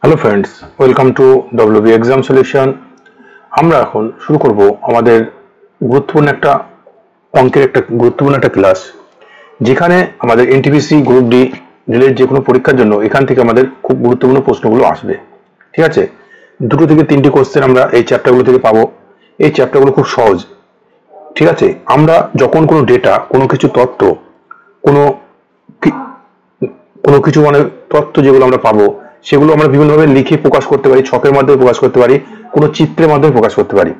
Hello friends, welcome to WB exam solution. আমরা এখন শুরু করব আমাদের গুরুত্বপূর্ণ একটা ক্লাস, যেখানে আমাদের এনটিপিসি গ্রুপ ডি রিলেটেড যে কোনো পরীক্ষার জন্য এখান থেকে আমাদের খুব গুরুত্বপূর্ণ প্রশ্নগুলো আসবে। ঠিক আছে, 2 থেকে 3টি কোশ্চেন আমরা এই চ্যাপ্টারগুলো থেকে পাবো। এই চ্যাপ্টারগুলো খুব সহজ। ঠিক আছে, আমরা যখন কোনো ডেটা, কোনো কিছু তথ্য, কোনো কোনো কিছু তথ্য যেগুলো আমরা পাবো, সেগুলো আমরা বিভিন্নভাবে লিখে প্রকাশ করতে পারি, ছকের মাধ্যমে প্রকাশ করতে পারি, কোনো চিত্রের মাধ্যমে প্রকাশ করতে পারি।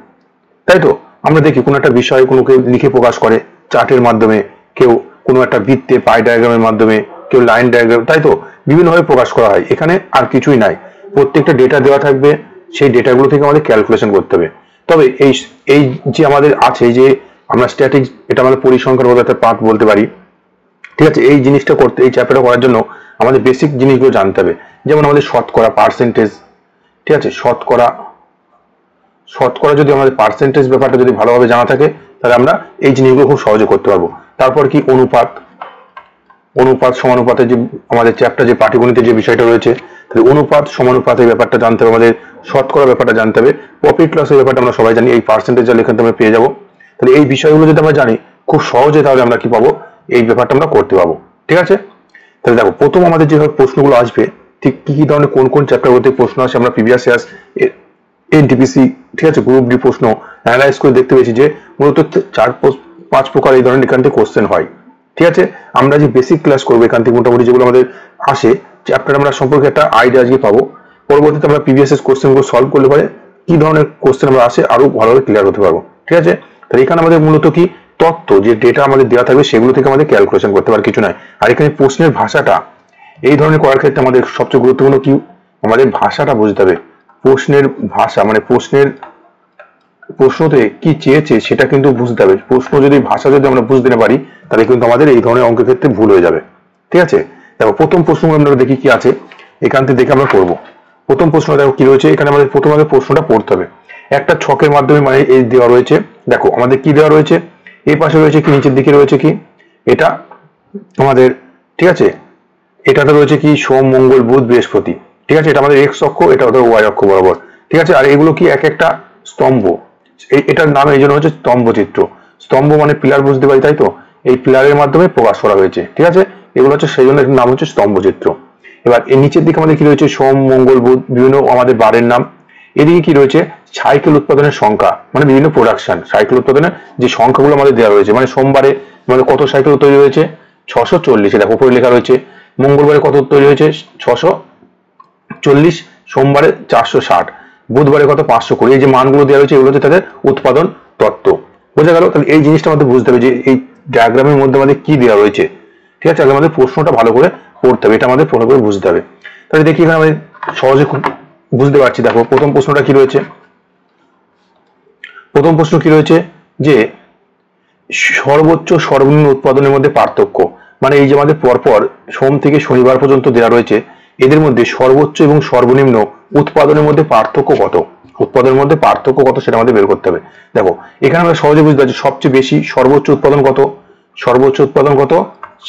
তাই তো আমরা দেখি কোনো একটা বিষয় কোনো কেউ লিখে প্রকাশ করে চার্টের মাধ্যমে, কেউ কোনো একটা বৃত্তে পাই ডায়াগ্রামের মাধ্যমে, কেউ লাইন ডায়াগ্রাম, তাই তো বিভিন্নভাবে প্রকাশ করা হয়। এখানে আর কিছুই নাই, প্রত্যেকটা ডেটা দেওয়া থাকবে, সেই ডেটাগুলো থেকে আমাদের ক্যালকুলেশন করতে হবে। তবে এই এই যে আমাদের আছে, যে আমরা স্ট্যাটিক, এটা আমাদের পরিসংখ্যান বলতে একটা পার্ট বলতে পারি। ঠিক আছে, এই জিনিসটা করতে, এই চ্যাপ্টারটা করার জন্য আমাদের বেসিক জিনিসগুলো জানতে হবে। যেমন আমাদের শতকরা, পার্সেন্টেজ। ঠিক আছে, শতকরা যদি আমাদের পার্সেন্টেজ ব্যাপারটা যদি ভালোভাবে জানা থাকে, তাহলে আমরা এই জিনিসগুলো খুব সহজে করতে পারবো। তারপর কি অনুপাত সমানুপাতে, যে আমাদের চ্যাপ্টার যে পাটিগণিতের যে বিষয়টা রয়েছে, তাহলে অনুপাত সমানুপাতের ব্যাপারটা জানতে হবে, আমাদের শতকরা ব্যাপারটা জানতে হবে, প্রফিট লসের ব্যাপারটা আমরা সবাই জানি, এই পার্সেন্টেজ এখান থেকে আমরা পেয়ে যাবো। তাহলে এই বিষয়গুলো যদি আমরা জানি খুব সহজে, তাহলে আমরা কি পাবো, এই ব্যাপারটা আমরা করতে পারবো। ঠিক আছে, তাহলে দেখো, প্রথম আমাদের যেভাবে প্রশ্নগুলো আসবে, ঠিক কি কি ধরনের কোন কোন চ্যাপ্টার থেকে প্রশ্ন আসে, আমরা প্রিভিয়াস ইয়ার্স এনটিপিসি, ঠিক আছে, গ্রুপ ডি প্রশ্ন অ্যানালাইজ করে দেখতে পেয়েছি যে মূলত 4-5 প্রকার এই ধরনের এখান থেকে কোশ্চেন হয়। ঠিক আছে, আমরা যে বেসিক ক্লাস করবো এখান থেকে মোটামুটি যেগুলো আমাদের আসে চ্যাপ্টার, আমরা সম্পর্কে একটা আইডিয়া আজকে পাবো। পরবর্তীতে আমরা প্রিভিয়াস কোশ্চেনগুলো সলভ করলে পরে কি ধরনের কোশ্চেন আমরা আসে আরো ভালোভাবে ক্লিয়ার হতে পারবো। ঠিক আছে, তাহলে এখানে আমাদের মূলত কি তথ্য, যে ডেটা আমাদের দেওয়া থাকবে সেগুলো থেকে আমাদের ক্যালকুলেশন করতে পারে, কিছু নয়। আর এখানে প্রশ্নের ভাষাটা, এই ধরনের করার ক্ষেত্রে আমাদের সবচেয়ে গুরুত্বপূর্ণ কি, আমাদের ভাষাটা বুঝতে হবে। প্রশ্নের ভাষা মানে প্রশ্নতে কি চেয়েছে সেটা কিন্তু বুঝতে হবে। প্রশ্ন যদি ভাষা যদি আমরা বুঝতে না পারি, তাহলে কিন্তু আমাদের এই ধরনের অঙ্কের ক্ষেত্রে ভুল হয়ে যাবে। ঠিক আছে, দেখো প্রথম প্রশ্নগুলো আমরা দেখি কি আছে, এখান থেকে দেখে আমরা করবো। প্রথম প্রশ্ন দেখো কি রয়েছে, এখানে আমাদের প্রথম আগে প্রশ্নটা পড়তে হবে। একটা ছকের মাধ্যমে মানে এই দেওয়া রয়েছে, দেখো আমাদের কি দেওয়া রয়েছে, এই পাশে রয়েছে কি, নিচের দিকে রয়েছে কি, এটা আমাদের, ঠিক আছে, এটাতে রয়েছে কি সোম মঙ্গল বুধ বৃহস্পতি। ঠিক আছে, এটা আমাদের এক্স অক্ষ, এটা ওদের ওয়াই অক্ষ বরাবর। ঠিক আছে, আর এগুলো কি এক একটা স্তম্ভ, এটার নাম এই জন্য হচ্ছে স্তম্ভ চিত্র। স্তম্ভ মানে পিলার বুঝতে পারি, তাই তো, এই পিলারের মাধ্যমে প্রকাশ করা হয়েছে। ঠিক আছে, এগুলো হচ্ছে সেই জন্য নাম হচ্ছে স্তম্ভ চিত্র। এবার এর নিচের দিকে আমাদের কি রয়েছে, সোম মঙ্গল বুধ, বিভিন্ন আমাদের বারের নাম। এদিকে কি রয়েছে, সাইকেল উৎপাদনের সংখ্যা, মানে বিভিন্ন প্রোডাকশন, সাইকেল উৎপাদনের যে সংখ্যাগুলো আমাদের দেওয়া রয়েছে, মানে সোমবারে মানে কত সাইকেল তৈরি হয়েছে, 640, দেখো উপরে লেখা রয়েছে। মঙ্গলবারে কত তৈরি হয়েছে, 640, সোমবারে 460, বুধবারে কত, 520। এই যে মানগুলো দেওয়া রয়েছে, এগুলো হচ্ছে তাদের উৎপাদন তত্ত্ব। বোঝা গেল? তাহলে এই জিনিসটা আমাদের বুঝতে হবে যে এই ডায়াগ্রামের মধ্যে আমাদের কি দেওয়া রয়েছে। ঠিক আছে, আগে আমাদের প্রশ্নটা ভালো করে পড়তে হবে, এটা আমাদের ভালো করে বুঝতে হবে। তাহলে দেখি এখানে আমি সহজে বুঝতে পারছি। দেখো প্রথম প্রশ্নটা কি রয়েছে, প্রথম প্রশ্ন কি রয়েছে, যে সর্বোচ্চ সর্বনিম্ন উৎপাদনের মধ্যে পার্থক্য, মানে এই যে আমাদের পরপর সোম থেকে শনিবার পর্যন্ত দেওয়া রয়েছে, এদের মধ্যে সর্বোচ্চ এবং সর্বনিম্ন উৎপাদনের মধ্যে পার্থক্য কত, উৎপাদনের মধ্যে পার্থক্য কত সেটা আমাদের বের করতে হবে। দেখো এখানে আমরা সহজে বুঝতে পারছি, সবচেয়ে বেশি সর্বোচ্চ উৎপাদন কত, সর্বোচ্চ উৎপাদন কত,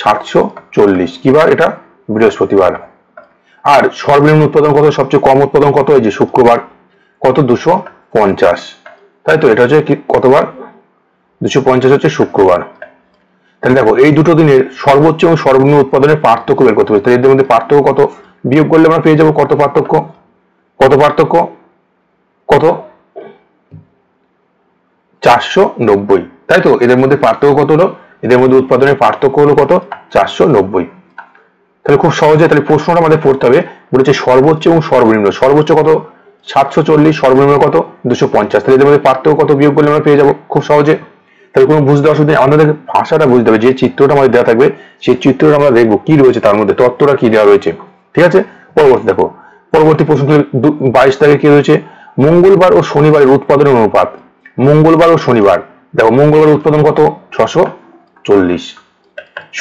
740, কি বার, এটা বৃহস্পতিবার। আর সর্বনিম্ন উৎপাদন কত, সবচেয়ে কম উৎপাদন কত, এই যে শুক্রবার, কত, 250। তাই তো, এটা হচ্ছে কতবার, 250 হচ্ছে শুক্রবার। তাহলে দেখো এই দুটো দিনের সর্বোচ্চ এবং সর্বনিম্ন উৎপাদনের পার্থক্য বের করতে হবে। এদের মধ্যে পার্থক্য কত, বিয়োগ করলে আমরা পেয়ে যাবো কত পার্থক্য, কত পার্থক্য, কত, 490। তাই তো, এদের মধ্যে পার্থক্য কত হলো, এদের মধ্যে উৎপাদনের পার্থক্য হলো কত, 490। তাহলে খুব সহজে তাহলে প্রশ্নটা আমাদের পড়তে হবে, বলেছে সর্বোচ্চ এবং সর্বনিম্ন। সর্বোচ্চ কত, 740, সর্বনিম্ন কত, 250। তাহলে এদের মধ্যে পার্থক্য কত বিয়োগ করলে আমরা পেয়ে যাবো খুব সহজে। তাহলে কোনো বুঝতে অসুবিধা নেই, আমাদের ভাষাটা বুঝতে হবে, যে চিত্রটা আমাদের দেওয়া থাকবে সেই চিত্রটা আমরা দেখবো কি রয়েছে তার মধ্যে, তত্ত্বটা কি দেওয়া রয়েছে। ঠিক আছে, পরবর্তী দেখো, পরবর্তী প্রশ্ন 22 তারিখে কি রয়েছে, মঙ্গলবার ও শনিবারের উৎপাদনের অনুপাত। মঙ্গলবার ও শনিবার, দেখো মঙ্গলবার উৎপাদন কত, 640,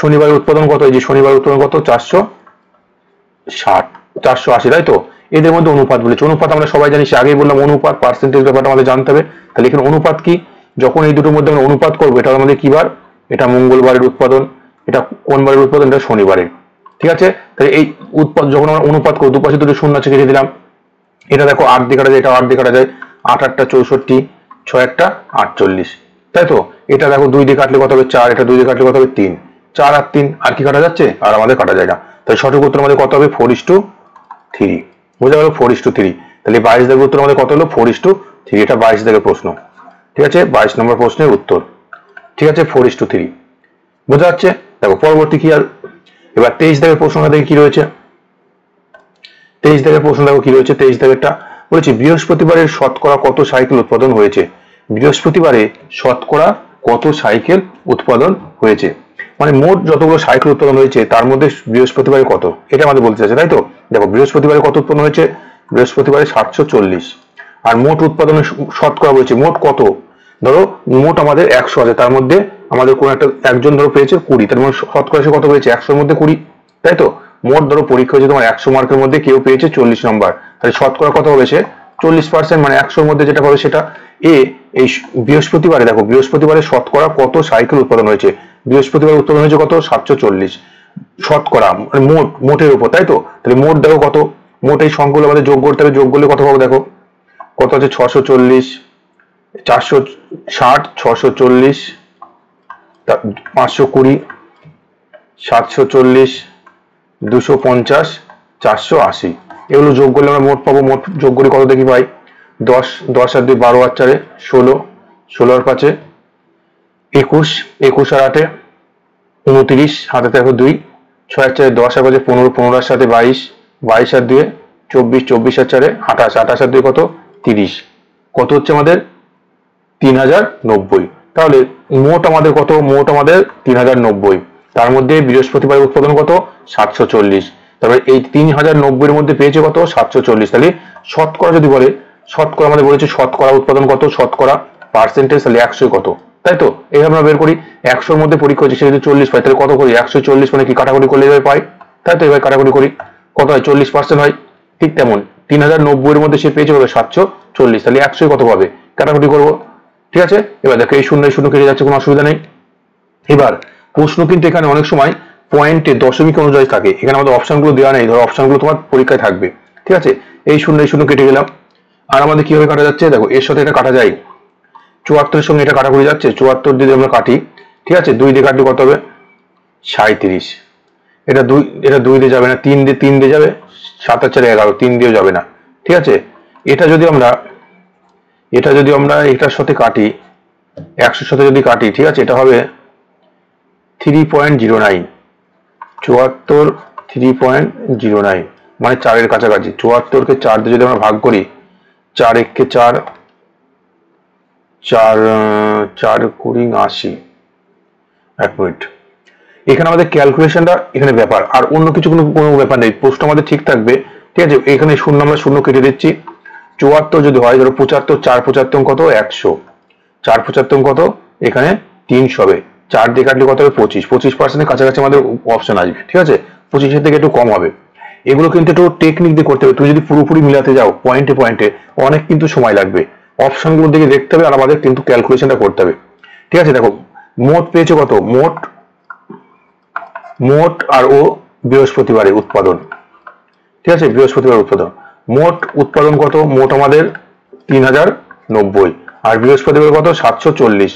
শনিবারের উৎপাদন কত, এই যে শনিবার উৎপাদন কত, 460, 480। তাই তো, এদের মধ্যে অনুপাত বলেছে। অনুপাত আমরা সবাই জানি, সে আগেই বললাম, অনুপাত পার্সেন্টেজ ব্যাপারটা আমাদের জানতে হবে। তাহলে এখানে অনুপাত কি, যখন এই দুটোর মধ্যে আমরা অনুপাত করবো, এটা আমাদের কি বার, এটা মঙ্গলবারের উৎপাদন, এটা কোন বারের উৎপাদন, এটা শনিবারের। ঠিক আছে, তাহলে এই উৎপাদ যখন আমরা অনুপাত করবো, দুপাশে দুটো শূন্য আছে কেটে দিলাম, এটা দেখো 8 দিয়ে কাটা যায়, এটা 8 দিয়ে কাটা যায়, 8 8টা 64, 6 1টা 48, তাই তো। এটা দেখো 2 দিয়ে কাটলে কত হবে 4, এটা 2 দিয়ে কাটলে কত হবে 3, 4 আর 3 আর কি কাটা যাচ্ছে, আর আমাদের কাটা যায় না। তাই সঠিক উত্তর আমাদের কত হবে 4:3, বোঝা গেল 4:3। তাহলে 22 দাগের উত্তর আমাদের কত হলো 4:3, এটা 22 দাগের প্রশ্ন, ঠিক আছে, 22 নম্বর প্রশ্নের উত্তর, ঠিক আছে 4:3, বোঝা যাচ্ছে। দেখো পরবর্তী কি, আর এবার 23 দাগের প্রশ্নটা দেখি কি রয়েছে। 23 দাগের প্রশ্ন দেখো কি রয়েছে। 23 দাগেরটা বলেছি বৃহস্পতিবারের শতকরা কত সাইকেল উৎপাদন হয়েছে। বৃহস্পতিবারে শতকরা কত সাইকেল উৎপাদন হয়েছে, মানে মোট যতগুলো সাইকেল উৎপাদন হয়েছে তার মধ্যে বৃহস্পতিবারে কত, এটা আমাদের বলতে চাইছে, তাই তো। দেখো বৃহস্পতিবারে কত উৎপন্ন হয়েছে, বৃহস্পতিবারে 740, আর মোট উৎপাদনের শতকরা বলেছে মোট কত, ধরো মোট আমাদের 100 আছে, তার মধ্যে আমাদের কোন একটা একজন ধরো পেয়েছে 20, তার মানে শতকরা সে কত পেয়েছে 100-র মধ্যে 20, তাই তো। মোট ধরো পরীক্ষা হয়েছে তোমার 100 মার্কের মধ্যে কেউ পেয়েছে 40 নম্বর, তাহলে শতকরা কত হবে সে 40%, মানে 100-র মধ্যে যেটা পাবে সেটা। এই বৃহস্পতিবারে দেখো বৃহস্পতিবারে শতকরা কত সাইকেল উৎপাদন হয়েছে, বৃহস্পতিবার উৎপাদন হয়েছে কত 740, শতকরা মানে মোটের উপর, তাই তো। তাহলে মোট দেখো কত, মোট এই সংখ্যাগুলো আমাদের যোগ করতে হবে, যোগ করলে কত পাবো দেখো কত আছে 640, 460, 640, 520, 740, 250, 480, এগুলো যোগ করলে আমরা মোট পাবো। মোট যোগ করি কত দেখি ভাই, 10, 10 আর 2 12 আর 4 16, 16 আর 5 21, 21 আর 8 29, হাতে দেখো 2, 6 আর 4 10 আর 5 15, 15 আর 7 22, 22 আর 2 24, 24 আর 4 28, 28 আর 2 কত 30, কত হচ্ছে আমাদের 3090। তাহলে মোট আমাদের কত, মোট আমাদের 3090, তার মধ্যে বৃহস্পতিবার উৎপাদন কত 740, তারপরে এই 3090-এর মধ্যে পেয়েছে কত 740, তাহলে শতকরা যদি বলে, শতকরা আমাদের বলেছে শতকরা উৎপাদন কত, শতকরা পার্সেন্টেজ, তাহলে 100 কত, তাই তো। এই আমরা বের করি 100-র মধ্যে পরীক্ষা হচ্ছে, সে যদি 40 পাই তাহলে কত করি 140, মানে কি কাটাকুটি করলে এভাবে পাই, তাই তো। এবার কাটাকুটি করি কত হয় 40% হয়, ঠিক তেমন 3090-এর মধ্যে সে পেয়েছে কত 740, তাহলে 100 কত পাবে, কাটাকুটি করবো, ঠিক আছে। এবার দেখো এই শূন্য কেটে যাচ্ছে, কোনো অসুবিধা নেই। এবার প্রশ্ন কিন্তু এখানে অনেক সময় পয়েন্টে দশমিক অনুযায়ী থাকে, এখানে আমাদের অপশনগুলো দেওয়া নেই, ধরো অপশনগুলো তোমার পরীক্ষায় থাকবে, ঠিক আছে। এই শূন্য কেটে গেলাম, আর আমাদের কিভাবে কাটা যাচ্ছে দেখো, এর সাথে এটা কাটা যায়, 74-এর সঙ্গে এটা কাটাকুটি যাচ্ছে, 74 যদি আমরা কাটি, ঠিক আছে, 2 দিয়ে কাটলে কত হবে 37, এটা 2 দিয়ে যাবে না, 3 দিয়ে যাবে, 7 আর 4 11, 3 দিয়েও যাবে না, ঠিক আছে। এটা যদি আমরা এটার সাথে কাটি, 100-এর সাথে যদি কাটি, ঠিক আছে, এটা হবে 3.09, 74 3.09, মানে 4-এর কাছাকাছি। 74-কে 4 দিয়ে যদি আমরা ভাগ করি, 4 1-কে 4, 4 4 20 80, 1 মিনিট, এখানে আমাদের ক্যালকুলেশনটা এখানে ব্যাপার, আর অন্য কিছু কোনো ব্যাপার নেই, প্রশ্ন আমাদের ঠিক থাকবে, ঠিক আছে। এখানে আমরা শূন্য কেটে দিচ্ছি, 74 যদি হয় ধরো 75, 4 75 কত 100, 4 75 কত এখানে 300 হবে, 4 দিয়ে কাটলে কত হবে 25%-এর কাছাকাছি আমাদের অপশন আসবে, ঠিক আছে, 25-এর থেকে একটু কম হবে। এগুলো কিন্তু একটু টেকনিক দিয়ে করতে হবে, তুমি যদি পুরোপুরি মিলাতে যাও পয়েন্টে অনেক কিন্তু সময় লাগবে, অপশনগুলোর দিকে দেখতে হবে আর আমাদের কিন্তু ক্যালকুলেশনটা করতে হবে, ঠিক আছে। দেখো মোট পেয়েছে কত, মোট আর ও বৃহস্পতিবারে উৎপাদন, ঠিক আছে, বৃহস্পতিবার উৎপাদন, মোট উৎপাদন কত, মোট আমাদের 3090, আর বৃহস্পতিবার কত 740,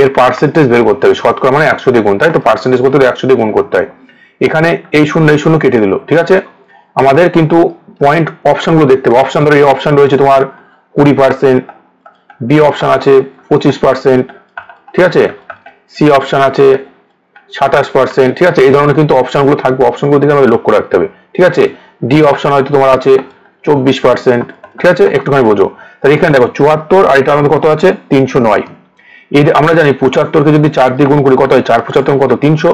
এর পার্সেন্টেজ বের করতে হবে, শতকরা মানে 100 দিয়ে গুণ, তাই তো, পার্সেন্টেজ করতে 100 দিয়ে গুণ করতে হয়। এখানে এই শূন্য কেটে দিল, ঠিক আছে। আমাদের কিন্তু পয়েন্ট অপশনগুলো দেখতে হবে, অপশন ধরো এই অপশন রয়েছে তোমার 20%, বি অপশন আছে 25%, ঠিক আছে, সি অপশন আছে 27%, ঠিক আছে, এই ধরনের কিন্তু অপশনগুলো থাকবে, অপশনগুলো দিকে আমাদের লক্ষ্য রাখতে হবে, ঠিক আছে। ডি অপশন হয়তো তোমার আছে 24%, ঠিক আছে, একটুখানি বোঝো। তাহলে এখানে দেখো 74 আর এটা আমাদের কত আছে 309, এই আমরা জানি 75-কে যদি 4 দিয়ে গুণ করি কত হয়, 4 75 কত 300,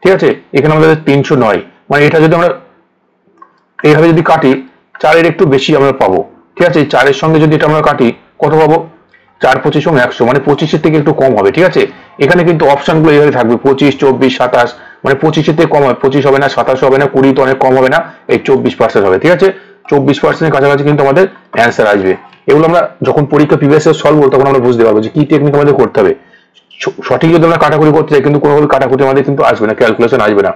ঠিক আছে। এখানে আমাদের 309, মানে এটা যদি আমরা এইভাবে যদি কাটি 4-এর একটু বেশি আমরা পাবো, ঠিক আছে। এই 4-এর সঙ্গে যদি এটা আমরা কাটি কত পাবো 4 25 100, মানে 25-এর থেকে একটু কম হবে, ঠিক আছে। এখানে কিন্তু অপশনগুলো এইভাবে থাকবে 25 24 27, মানে 25-এর থেকে কম হবে, 25 হবে না, 27 হবে না, 20 তো অনেক কম হবে না, এই 24% হবে, ঠিক আছে। 24%-এর কাছাকাছি কিন্তু আমাদের অ্যান্সার আসবে। এগুলো আমরা যখন পরীক্ষা প্রিভিয়াস ইয়ার সলভ করব তখন আমরা বুঝতে পারবো যে কি টেকনিক আমাদের করতে হবে। সঠিক যদি আমরা কাটাকুটি করতে চাই কিন্তু কোনোভাবে কাটাকুটি আমাদের কিন্তু আসবে না, ক্যালকুলেশন আসবে না,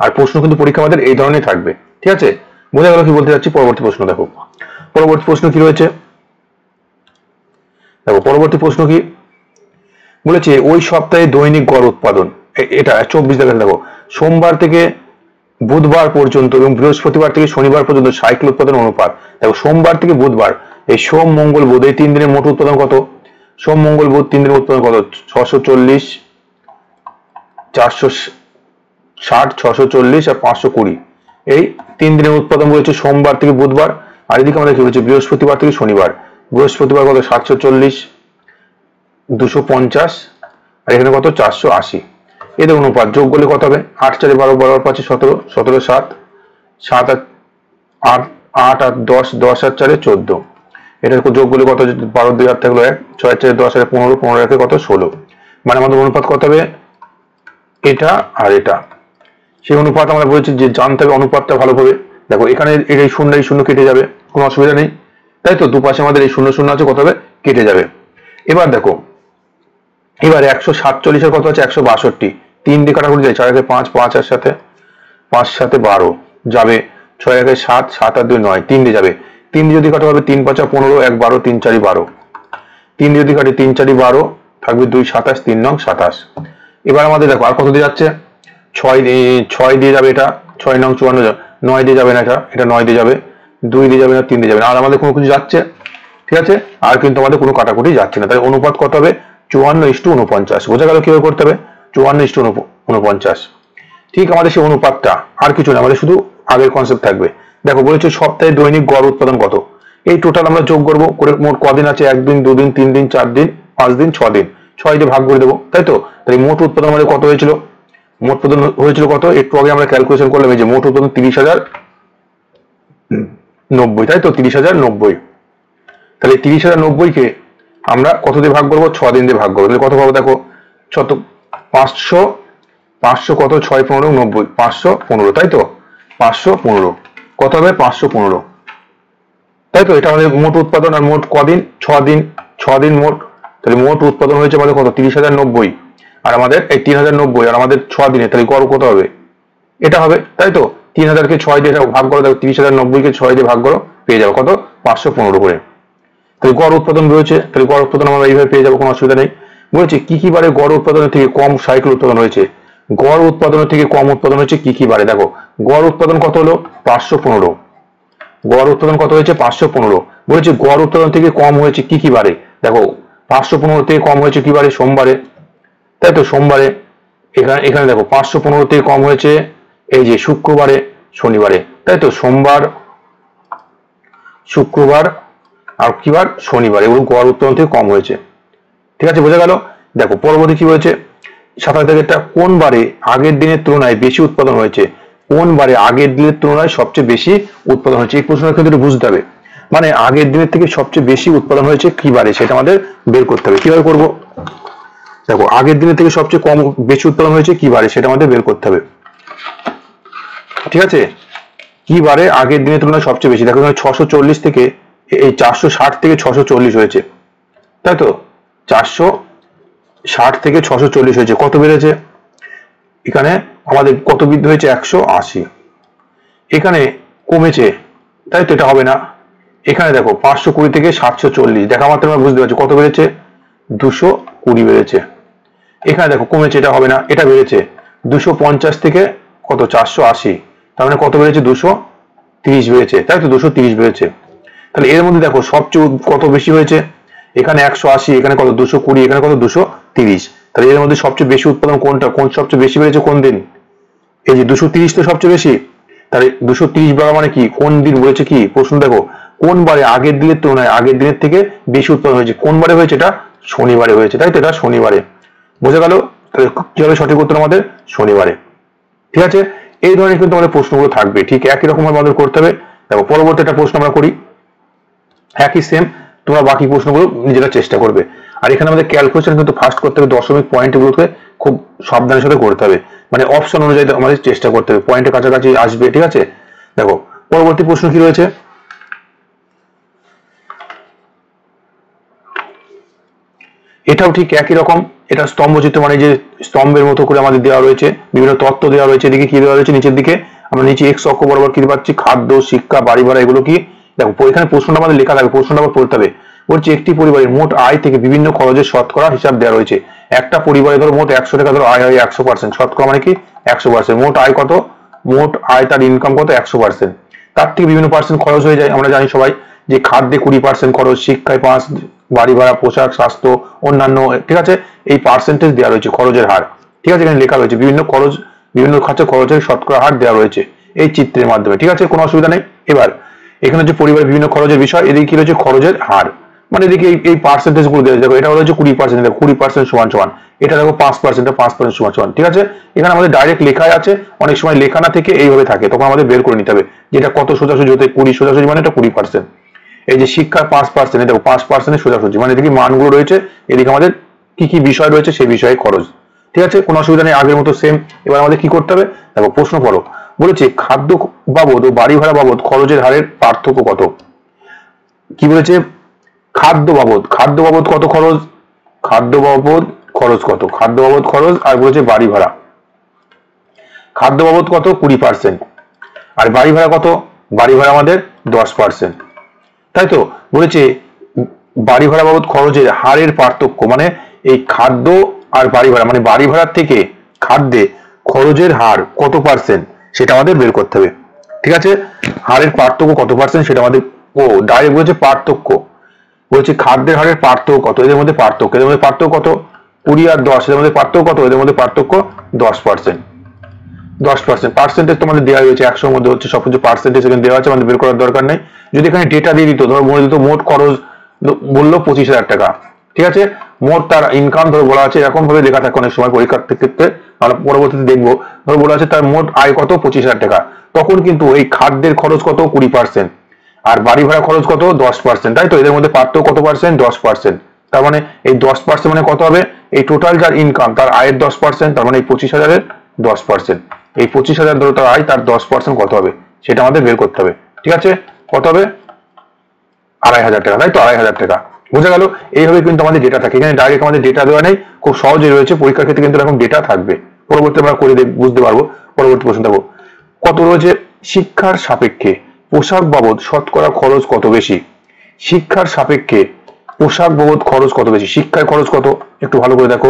আর প্রশ্ন কিন্তু পরীক্ষা আমাদের এই ধরনের থাকবে, ঠিক আছে। বোঝা গেল কি বলতে যাচ্ছি। পরবর্তী প্রশ্ন দেখো, পরবর্তী প্রশ্ন কি রয়েছে দেখো, পরবর্তী প্রশ্ন কি বলেছে, ওই সপ্তাহে দৈনিক গড় উৎপাদন, এটা 24 দেখো, সোমবার থেকে বুধবার পর্যন্ত এবং বৃহস্পতিবার থেকে শনিবার পর্যন্ত সাইকেল উৎপাদন অনুপাত। দেখো সোমবার থেকে বুধবার, এই সোম মঙ্গল বুধ এই 3 দিনের মোট উৎপাদন কত? সোম মঙ্গল বুধ 3 দিনের উৎপাদন কত? 640, 460, 640 আর 520, এই 3 দিনের উৎপাদন বলেছে সোমবার থেকে বুধবার। আর এদিকে আমাদের কি বলছে বৃহস্পতিবার থেকে শনিবার, বৃহস্পতিবার কত? 740, 250 আর এখানে কত? 480। এদের অনুপাত যোগ করলে কত হবে? 8 4 12, 12 5 17, 17 7, 7 8 8 আর 10, 10 আর 4 14। এটা যোগ করলে কত? 12 2 8 থাকলো 1, 6 4 10 আর 15, 15 1 কত? 16। মানে আমাদের অনুপাত কত হবে? এটা আর এটা। সেই অনুপাত আমরা বলেছি যে জানতে হবে অনুপাতটা ভালোভাবে। দেখো এখানে এই শূন্য কেটে যাবে, কোনো অসুবিধা নেই, তাই তো? দুপাশে আমাদের এই 0 0 আছে, কত হবে? কেটে যাবে। এবার দেখো, এবার 147 এর কত আছে? 162, 3 দিয়ে কাটাকুটি যায়, 4 একে 5, 5 আর সাথে 5 7 12 যাবে, 6 একে 7, 7 আর 2 9, 3 দিয়ে যাবে। 3 দিয়ে যদি কাটা হবে 3 5 15, 1 12, 3 4 12, 3 দিয়ে যদি কাটি 3 4 12 থাকবে 2 27, 3 9 27। এবার আমাদের দেখো আর কত দিয়ে যাচ্ছে? 6 দিয়ে যাবে, এটা 6 9 54, 9 দিয়ে যাবে না, এটা 9 দিয়ে যাবে, 2 দিয়ে যাবে না, 3 দিয়ে যাবে না, আর আমাদের কোনো কিছু যাচ্ছে, ঠিক আছে? আর কিন্তু আমাদের কোনো কাটাকুটি যাচ্ছে না, তাই অনুপাত কত হবে? 54:49। বোঝা গেল কিভাবে করতে হবে? 54:49। ঠিক আমাদের সেই অনুপাতটা, আর কিছু না, আমাদের শুধু আগের কনসেপ্ট থাকবে। দেখো বলেছে সপ্তাহে দৈনিক গড় উৎপাদন কত, এই টোটাল আমরা যোগ করবো করে মোট কদিন আছে? 1 দিন, 2 দিন, 3 দিন, 4 দিন, 5 দিন, 6 দিন, 6 দিয়ে ভাগ করে দেবো, তাই তো? তাই মোট উৎপাদন আমাদের কত হয়েছিল? মোট উৎপাদন হয়েছিল কত? একটু আগে আমরা ক্যালকুলেশন করলাম, এই যে মোট উৎপাদন 30,090, তাই তো? 30,090। তাহলে 30,090 কে আমরা কত দিয়ে ভাগ করবো? 6 দিন দিয়ে ভাগ করবো, তাহলে কত পাবো? দেখো 500 কত? 6 15 90, 515, তাই তো? 515 কত হবে? 515, তাই তো? এটা আমাদের মোট উৎপাদন। আর মোট কদিন? 6 দিন, 6 দিন মোট। তাহলে মোট উৎপাদন হয়েছে আমাদের কত? 30,090, আর আমাদের এই 3,090 আর আমাদের 6 দিনে, তাহলে গড় কত হবে? এটা হবে, তাই তো? 3,000 কে 6 দিয়ে ভাগ করো, দেখো 30,090 কে 6 দিয়ে ভাগ করো, পেয়ে যাবো কত? 515 করে। তাহলে গড় উৎপাদন রয়েছে, তাহলে গড় উৎপাদন আমরা এইভাবে পেয়ে যাবো, কোনো অসুবিধা নেই। বলেছে কি কি বারে গড় উৎপাদনের থেকে কম সাইকেল উৎপাদন হয়েছে? গড় উৎপাদনের থেকে কম উৎপাদন হয়েছে কি কি বারে? দেখো গড় উৎপাদন কত হলো? 515। গড় উৎপাদন কত হয়েছে? 515। বলেছে গড় উৎপাদন থেকে কম হয়েছে কি কি বারে? দেখো 515 থেকে কম হয়েছে কি বারে? সোমবারে, তাই তো? সোমবারে। এখানে দেখো 515 থেকে কম হয়েছে এই যে শুক্রবারে, শনিবারে, তাই তো? সোমবার, শুক্রবার আর কি বার? শনিবার। এগুলো গড় উৎপাদন থেকে কম হয়েছে, ঠিক আছে? বোঝা গেল। দেখো পরবর্তী কি হয়েছে? 27 তারিখটা কোন বারে আগের দিনের তুলনায় বেশি উৎপাদন হয়েছে? কোন বারে আগের দিনের তুলনায় সবচেয়ে বেশি উৎপাদন হয়েছে? এই প্রশ্নের ক্ষেত্রে বুঝতে হবে, মানে আগের দিনের থেকে সবচেয়ে বেশি উৎপাদন হয়েছে কি বারে, সেটা আমাদের বের করতে হবে। কিভাবে করব? দেখো আগের দিনের থেকে সবচেয়ে কম বেশি উৎপাদন হয়েছে কি বারে, সেটা আমাদের বের করতে হবে, ঠিক আছে? কি বারে আগের দিনের তুলনায় সবচেয়ে বেশি? দেখো 640 থেকে এই 460 থেকে 640 হয়েছে, তাই তো? 460 থেকে 640 হয়েছে, কত বেড়েছে? এখানে আমাদের কত বৃদ্ধি হয়েছে? 180। এখানে কমেছে, তাই তো? এটা হবে না। এখানে দেখো 520 থেকে 740, দেখা মাত্র আমরা বুঝতে পারছি কত বেড়েছে? 220 বেড়েছে। এখানে দেখো কমেছে, এটা হবে না। এটা বেড়েছে 250 থেকে কত? 480, তার মানে কত বেড়েছে? 230 বেড়েছে, তাই তো? 230 বেড়েছে। তাহলে এর মধ্যে দেখো সবচেয়ে কত বেশি হয়েছে? এখানে 180, এখানে কত? 220, এখানে কত? 230। তাহলে এর মধ্যে সবচেয়ে বেশি উৎপাদন কোনটা? কোন সবচেয়ে বেশি বেড়েছে কোন দিন? এই যে 230 তো সবচেয়ে বেশি। তাহলে 230 বাড়া মানে কি? কোন দিন বলেছে কি প্রশ্ন? দেখো কোন বারে আগের দিনের তুলনায় আগের দিনের থেকে বেশি উৎপাদন হয়েছে? কোন বারে হয়েছে? এটা শনিবারে হয়েছে, তাই তো? এটা শনিবারে। বোঝা গেল? কি হবে সঠিক উত্তর আমাদের? শনিবারে, ঠিক আছে? এই ধরনের কিন্তু আমাদের প্রশ্নগুলো থাকবে, ঠিক একই রকম ভাবে আমাদের করতে হবে। দেখো পরবর্তী একটা প্রশ্ন আমরা করি, একই সেম, তোমরা বাকি প্রশ্নগুলো নিজেরা চেষ্টা করবে। আর এখানে আমাদের ক্যালকুলেশন কিন্তু ফার্স্ট করতে হবে, দশমিক পয়েন্টগুলোকে খুব সাবধানের সাথে করতে হবে, মানে অপশন অনুযায়ী আমাদের চেষ্টা করতে হবে, পয়েন্টের কাছাকাছি আসবে, ঠিক আছে? দেখো পরবর্তী প্রশ্ন কি রয়েছে? এটাও ঠিক একই রকম, এটা স্তম্ভচিত্র, মানে যে স্তম্ভের মতো করে আমাদের দেওয়া রয়েছে, বিভিন্ন তত্ত্ব দেওয়া রয়েছে। এদিকে কি দেওয়া রয়েছে? নিচের দিকে আমরা নিচে এক্স অক্ষ বরাবর কি পাচ্ছি? খাদ্য, শিক্ষা, বাড়ি ভাড়া, এগুলো কি দেখো এখানে প্রশ্নটা আমাদের লেখা থাকবে, প্রশ্নটা আবার পড়তে হবে। বলছে একটি পরিবারের মোট আয় থেকে বিভিন্ন খরচের শতকরা হিসাব দেওয়া রয়েছে। একটা পরিবারে ধরো মোট 100 টাকা ধরো আয় হয় 100%, শতকরা মানে কি 100%, মোট আয় কত, মোট আয় তার ইনকাম কত 100%, তার থেকে বিভিন্ন পার্সেন্ট খরচ হয়ে যায়। আমরা জানি সবাই যে খাদ্যে 20% খরচ, শিক্ষায় 5, বাড়ি ভাড়া, পোশাক, স্বাস্থ্য, অন্যান্য, ঠিক আছে, এই পার্সেন্টেজ দেওয়া রয়েছে খরচের হার, ঠিক আছে, এখানে লেখা রয়েছে বিভিন্ন খরচ, বিভিন্ন খাতে খরচের শতকরা হার দেওয়া রয়েছে এই চিত্রের মাধ্যমে, ঠিক আছে, কোনো অসুবিধা নেই। এবার এখানে হচ্ছে পরিবারের বিভিন্ন খরচের বিষয়, এদিকে কি রয়েছে খরচের হার, মানে এদিকে এই পার্সেন্টেজ গুলো দেওয়া, দেখো এটা হচ্ছে 20%, দেখো 20% সমান সমান, এটা দেখো 5%, 5% সমান সমান, ঠিক আছে। এখানে আমাদের ডাইরেক্ট লেখাই আছে, অনেক সময় লেখা না থেকে এইভাবে থাকে, তখন আমাদের বের করে নিতে হবে যেটা কত সোজাসুজি হতে, 20 সোজাসুজি মানে এটা 20%। এই যে শিক্ষার 5%, দেখো 5% সোজাসুজি, মানে এদিকে মানগুলো রয়েছে, এদিকে আমাদের কি কি বিষয় রয়েছে সেই বিষয়ে খরচ, ঠিক আছে, কোনো অসুবিধা নেই, আগের মতো সেম। এবার আমাদের কি করতে হবে, দেখো প্রশ্ন পড়ো, বলেছে খাদ্য বাবদ ও বাড়ি ভাড়া বাবদ খরচের হারের পার্থক্য কত। কি বলেছে, খাদ্য বাবদ কত খরচ, খাদ্য বাবদ খরচ কত, খাদ্য বাবদ খরচ, আর বলেছে বাড়ি ভাড়া, খাদ্য বাবদ কত 20%, আর বাড়ি ভাড়া কত, বাড়ি ভাড়া আমাদের 10%, তাই তো। বলেছে বাড়ি ভাড়া বাবদ খরচের হারের পার্থক্য, মানে এই খাদ্য আর বাড়ি ভাড়া, মানে বাড়ি ভাড়ার থেকে খাদ্যে খরচের হার কত পার্সেন্ট সেটা আমাদের বের করতে হবে, ঠিক আছে, হারের পার্থক্য কত পার্সেন্ট সেটা আমাদের, ও ডাইরেক্ট বলেছে পার্থক্য, বলছে খাদ্যের হারের পার্থক্য কত, এদের মধ্যে পার্থক্য, এদের মধ্যে পার্থক্য কত, 20 আর 10, এদের মধ্যে পার্থক্য কত, এদের মধ্যে পার্থক্য 10%, 10%, পার্সেন্টেজ তোমাদের দেওয়া হয়েছে 100 মধ্যে হচ্ছে সবকিছু পার্সেন্টেজ এখানে দেওয়া আছে, আমাদের বের করার দরকার নেই। যদি এখানে ডেটা দিয়ে দিত, ধরো বলে দিত মোট খরচ বললো 25,000 টাকা, ঠিক আছে, মোট তার ইনকাম ধরো বলা আছে, এরকম ভাবে লেখা থাকে অনেক সময় পরীক্ষার ক্ষেত্রে, আমরা পরবর্তীতে দেখবো, ধরো বলা আছে তার মোট আয় কত 25,000 টাকা, তখন কিন্তু এই খাদ্যের খরচ কত 20%, আর বাড়ি ভাড়া খরচ কত 10%, তাই তো, এদের মধ্যে পার্থক্য কত পার্সেন্ট 10%, তার মানে এই 10% মানে কত হবে, এই টোটাল যার ইনকাম তার আয়ের 10%, তার মানে এই 25,000-এর 10%, এই 25,000 ধরো তার আয়, তার 10% কত হবে সেটা আমাদের বের করতে হবে, ঠিক আছে, কত হবে 2,500 টাকা, তাই তো 2,500 টাকা, বোঝা গেল। এইভাবে কিন্তু আমাদের ডেটা থাকে, এখানে ডাইরেক্ট আমাদের ডেটা দেওয়া নেই, খুব সহজে রয়েছে, পরীক্ষার ক্ষেত্রে কিন্তু এরকম ডেটা থাকবে, পরবর্তী আমরা করে বুঝতে পারবো। পরবর্তী প্রশ্ন দেবো, কত রয়েছে শিক্ষার সাপেক্ষে পোশাক বাবদ শতকরা খরচ কত বেশি, শিক্ষার সাপেক্ষে পোশাক বাবদ খরচ কত বেশি, শিক্ষায় খরচ কত একটু ভালো করে দেখো,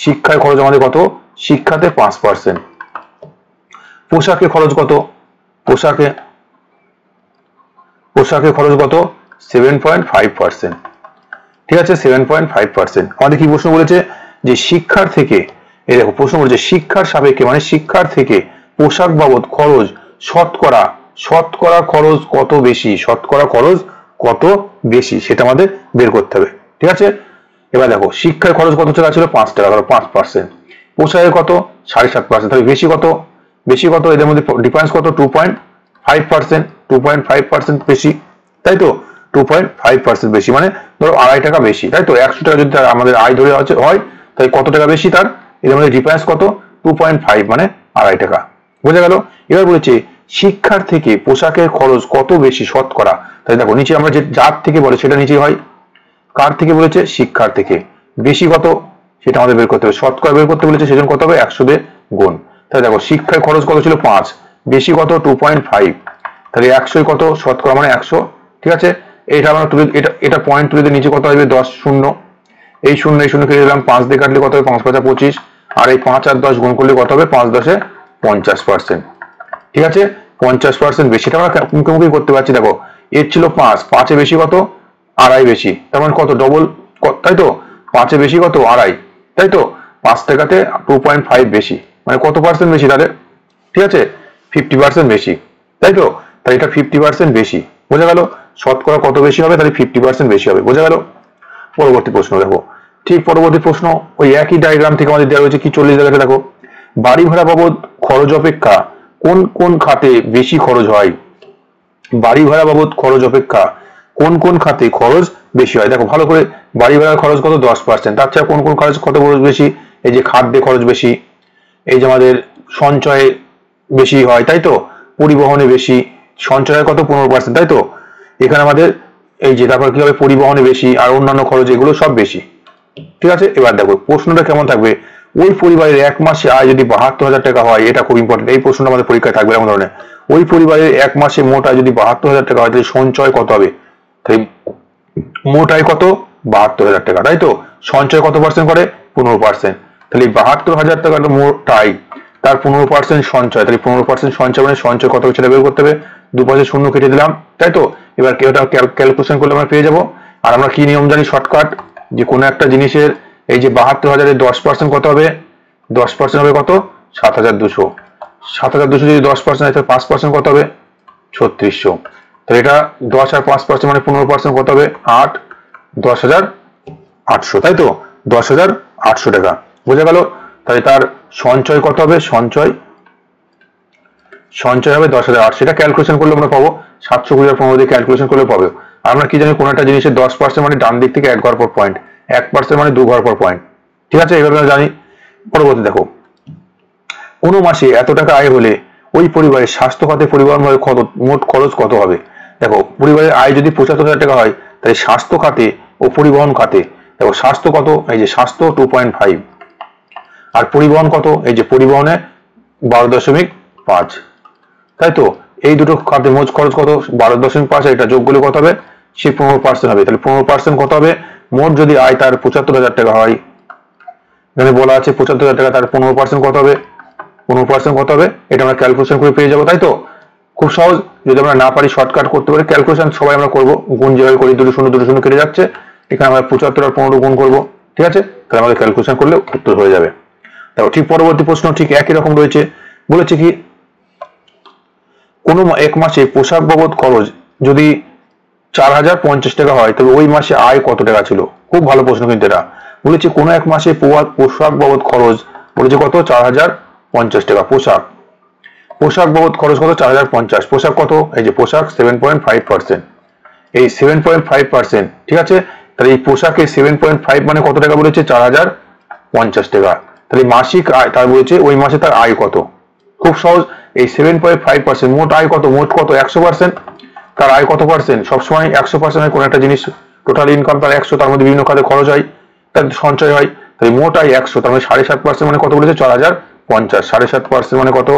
শিক্ষায় খরচ আমাদের কত, শিক্ষাতে 5%, পোশাকে খরচ কত, পোশাকে খরচ কত 7.5%, ঠিক আছে, 7.5%। আমাদের কি প্রশ্ন বলেছে যে শিক্ষার থেকে, এই দেখো প্রশ্ন বলেছে শিক্ষার সাপেক্ষে, মানে শিক্ষার থেকে পোশাক বাবদ খরচ শতকরা খরচ কত বেশি, শতকরা খরচ কত বেশি সেটা আমাদের বের করতে হবে, ঠিক আছে। এবার দেখো শিক্ষার খরচ কত ছিল 5 টাকা, ধরো 5%, পোশাকের কত 7.5%, তাহলে বেশি কত, বেশি কত, এদের মধ্যে ডিফারেন্স কত 2.5%, 2.5% বেশি, তাই তো, 2.5% বেশি, মানে ধরো 2.5 টাকা বেশি, তাই তো, 100 টাকা যদি আমাদের আয় ধরে হয় তাই কত টাকা বেশি তার, এদের মধ্যে ডিফারেন্স কত 2.5, মানে 2.5 টাকা, বোঝা গেল। এবার বলেছে শিক্ষার থেকে পোশাকের খরচ কত বেশি শতকরা, তাই দেখো নিচে আমরা যে যার থেকে বলে সেটা নিচে হয়, কার থেকে বলেছে, শিক্ষার থেকে, বেশি কত সেটা আমাদের বের করতে হবে, শতকরা বের করতে বলেছে, সেজন্য কত হবে 100 দিয়ে গুণ, তাই দেখো শিক্ষার খরচ কত ছিল 5, বেশি কত 2.5, তাহলে 100 কত শতকরা মানে 100, ঠিক আছে, এটা আমরা তুলে, এটা পয়েন্ট তুলে দিয়ে নিচে কত আসবে 10 শূন্য, এই শূন্য কেটে দিলাম, 5 দিয়ে কাটলে কত হবে 5 5 25, আর এই 5 আর 10 গুণ করলে কত হবে 5 10 এ 50%, ঠিক আছে, 50% বেশিটা আমরা মুখোমুখি করতে পারছি, দেখো এর ছিল 5, 5 এ বেশি কত 2.5 বেশি, তার মানে কত ডবল, তাই তো, 5 এ বেশি কত 2.5, তাই তো, 5 টাকাতে 2.5 বেশি, মানে কত পার্সেন্ট বেশি তাহলে, ঠিক আছে 50% বেশি, তাই তো, তাই এটা 50% বেশি, বোঝা গেল, শতকরা কত বেশি হবে, তাহলে 50% বেশি হবে, বোঝা গেল। পরবর্তী প্রশ্ন দেখো, ঠিক পরবর্তী প্রশ্ন ওই একই ডায়াগ্রাম থেকে আমাদের দেওয়া হয়েছে কি 40 দেখে, দেখো বাড়ি ভাড়া বাবদ খরচ অপেক্ষা কোন কোন খাতে বেশি খরচ হয়, বাড়ি ভাড়া বাবদ খরচ অপেক্ষা কোন কোন খাতে খরচ বেশি হয়, দেখো ভালো করে, বাড়ি ভাড়ার খরচ কত 10%, তার চেয়ে কোন কোন খরচ কত খরচ বেশি, এই যে খাদ্যে খরচ বেশি, এই যে আমাদের সঞ্চয়ে বেশি হয়, তাই তো, পরিবহনে বেশি, সঞ্চয় কত 15%, তাই তো, এখানে আমাদের এই যে তারপর কি হবে পরিবহনে বেশি, আর অন্যান্য খরচ এগুলো সব বেশি, ঠিক আছে। এবার দেখো প্রশ্নটা কেমন থাকবে, ওই পরিবারের এক মাসে আয় যদি ৭২,০০০ টাকা হয়, এটা খুব ইম্পর্টেন্ট, এই প্রশ্নটা আমাদের পরীক্ষায় থাকবে এমন ধরনের। ওই পরিবারের এক মাসে মোট আয় যদি ৭২,০০০ টাকা হয়, তাহলে সঞ্চয় কত হবে? তাই মোট আয় কত? ৭২,০০০ টাকা, তাই তো। সঞ্চয় কত পার্সেন্ট করে? 15%। তাহলে ৭২,০০০ টাকা মোট আয়, তার 15% সঞ্চয়, তাহলে 15% সঞ্চয় মানে সঞ্চয় কত সেটা বের করতে হবে। দুপাশে শূন্য কেটে দিলাম, তাই তো। এবার কেউটা ক্যালকুলেশন করলে আমরা পেয়ে যাবো। আর আমরা কি নিয়ম জানি শর্টকাট, যে কোনো একটা জিনিসের এই যে ৭২,০০০-এর 10% কত হবে? 10% হবে কত? ৭,২০০। ৭,২০০ যদি 10% হয় তাহলে 5% কত হবে? ৩৬০০। তাহলে এটা 10 আর 5% মানে 15% কত হবে? 8, 10,৮০০, তাই তো। 10,৮০০ টাকা, বোঝা গেল। তাহলে তার সঞ্চয় কত হবে? সঞ্চয় হবে 10,৮০০। এটা ক্যালকুলেশন করলে আমরা পাবো 720 আর 15 দিয়ে ক্যালকুলেশন করলে পাবো। আমরা কি জানি, কোন একটা জিনিসের 10% মানে ডান দিক থেকে 1 ঘর পর পয়েন্ট, 1% মানে 2 ঘর পর পয়েন্ট, ঠিক আছে। এইভাবে আমরা জানি। পরবর্তী দেখো, কোনো মাসে এত টাকা আয় হলে ওই পরিবারের স্বাস্থ্য খাতে পরিবহন মোট খরচ কত হবে? দেখো, পরিবারের আয় যদি ৭৫,০০০ টাকা হয়, তাহলে স্বাস্থ্য খাতে ও পরিবহন খাতে, দেখো স্বাস্থ্য কত? এই যে স্বাস্থ্য 2.5, আর পরিবহন কত? এই যে পরিবহনে 12.5, তাই তো। এই দুটো খাতে মোট খরচ কত? 12.5, এটা যোগ করলে কত হবে? সে 15% হবে। তাহলে 15% কত হবে? মোট যদি আয় তার ৭৫,০০০ টাকা হয়, এখানে বলা আছে ৭৫,০০০ টাকা, তার 15% কত হবে? 15% কত হবে? এটা আমরা ক্যালকুলেশন করে পেয়ে যাবো, তাই তো। খুব সহজ। যদি আমরা না পারি শর্টকাট করতে পারি, ক্যালকুলেশন সবাই আমরা করবো। গুণ যেভাবে করি, দুটো শূন্য কেটে যাচ্ছে, এখানে আমরা ৭৫ আর 15 গুণ করবো, ঠিক আছে। তাহলে আমাদের ক্যালকুলেশন করলে উত্তর হয়ে যাবে। দেখো, ঠিক পরবর্তী প্রশ্ন ঠিক একই রকম রয়েছে। বলেছে কি, কোনো এক মাসে পোশাক বাবদ খরচ যদি 4,050 টাকা হয়, তবে ওই মাসে আয় কত টাকা ছিল? খুব ভালো প্রশ্ন কিন্তু এটা। বলেছে কোনো এক মাসে পোশাক বাবদ খরচ, বলেছে কত? 4,050 টাকা। পোশাক বাবদ খরচ কত? 4,050। পোশাক কত? এই যে পোশাক 7.5%, এই 7.5%, ঠিক আছে। তাহলে এই পোশাকে 7.5 মানে কত টাকা বলেছে? 4,050 টাকা। তাহলে মাসিক আয় তার বলেছে ওই মাসে তার আয় কত? খুব সহজ। এই 7.5% মোট আয় কত? মোট কত? 100%। তার আয় কত পার্সেন্ট? সবসময় 100% হয়। কোন একটা জিনিস টোটাল ইনকাম তার 100, তার মধ্যে বিভিন্ন খাতে খরচ হয়, তার সঞ্চয় হয়। তাই মোট আয় 100, তার মানে 7.5% মানে কত বলেছে? 4,050। 7.5% মানে কত?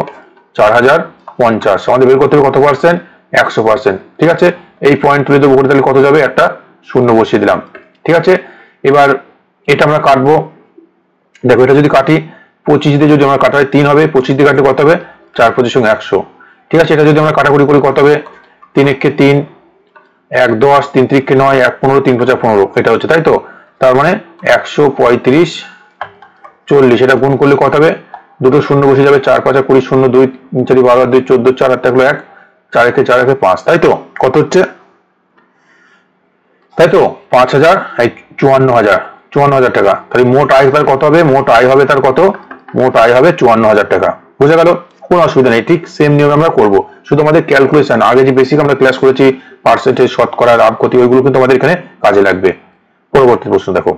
4,050। আমাদের বের করতে হবে কত পার্সেন্ট? 100%, ঠিক আছে। এই পয়েন্ট তুলে দেবো, তাহলে কত যাবে? একটা শূন্য বসিয়ে দিলাম, ঠিক আছে। এবার এটা আমরা কাটবো। দেখো, এটা যদি কাটি 25 দিয়ে যদি আমরা কাটা হয় 3 হবে, 25 দিয়ে কাটলে কত হবে? 4 25 100, ঠিক আছে। এটা যদি আমরা কাটাকুটি করি কত হবে? 3 একে 3, 1 10, 3 3 9, 1 15, 3 5 15, এটা হচ্ছে, তাই তো। তার মানে 135 40, এটা গুণ করলে কত হবে? দুটো শূন্য বসে যাবে, 4 5 20, 0 2 3 4 12 2 14, 4 8 1 4 একে 4 একে 5, তাই তো। কত হচ্ছে? তাই তো 5,000, এই 54,000 টাকা। তাহলে মোট আয় তার কত হবে? মোট আয় হবে তার কত? মোট আয় হবে 54,000 টাকা, বুঝা গেল। কোনো অসুবিধা নেই, ঠিক সেম নিয়মে আমরা করবো। শুধু আমাদের ক্যালকুলেশন, আগে যে বেসিক আমরা ক্লাস করেছি পার্সেন্টেজ, শতকরা, লাভ ক্ষতি, ওইগুলো কিন্তু আমাদের এখানে কাজে লাগবে। পরবর্তী প্রশ্ন দেখো,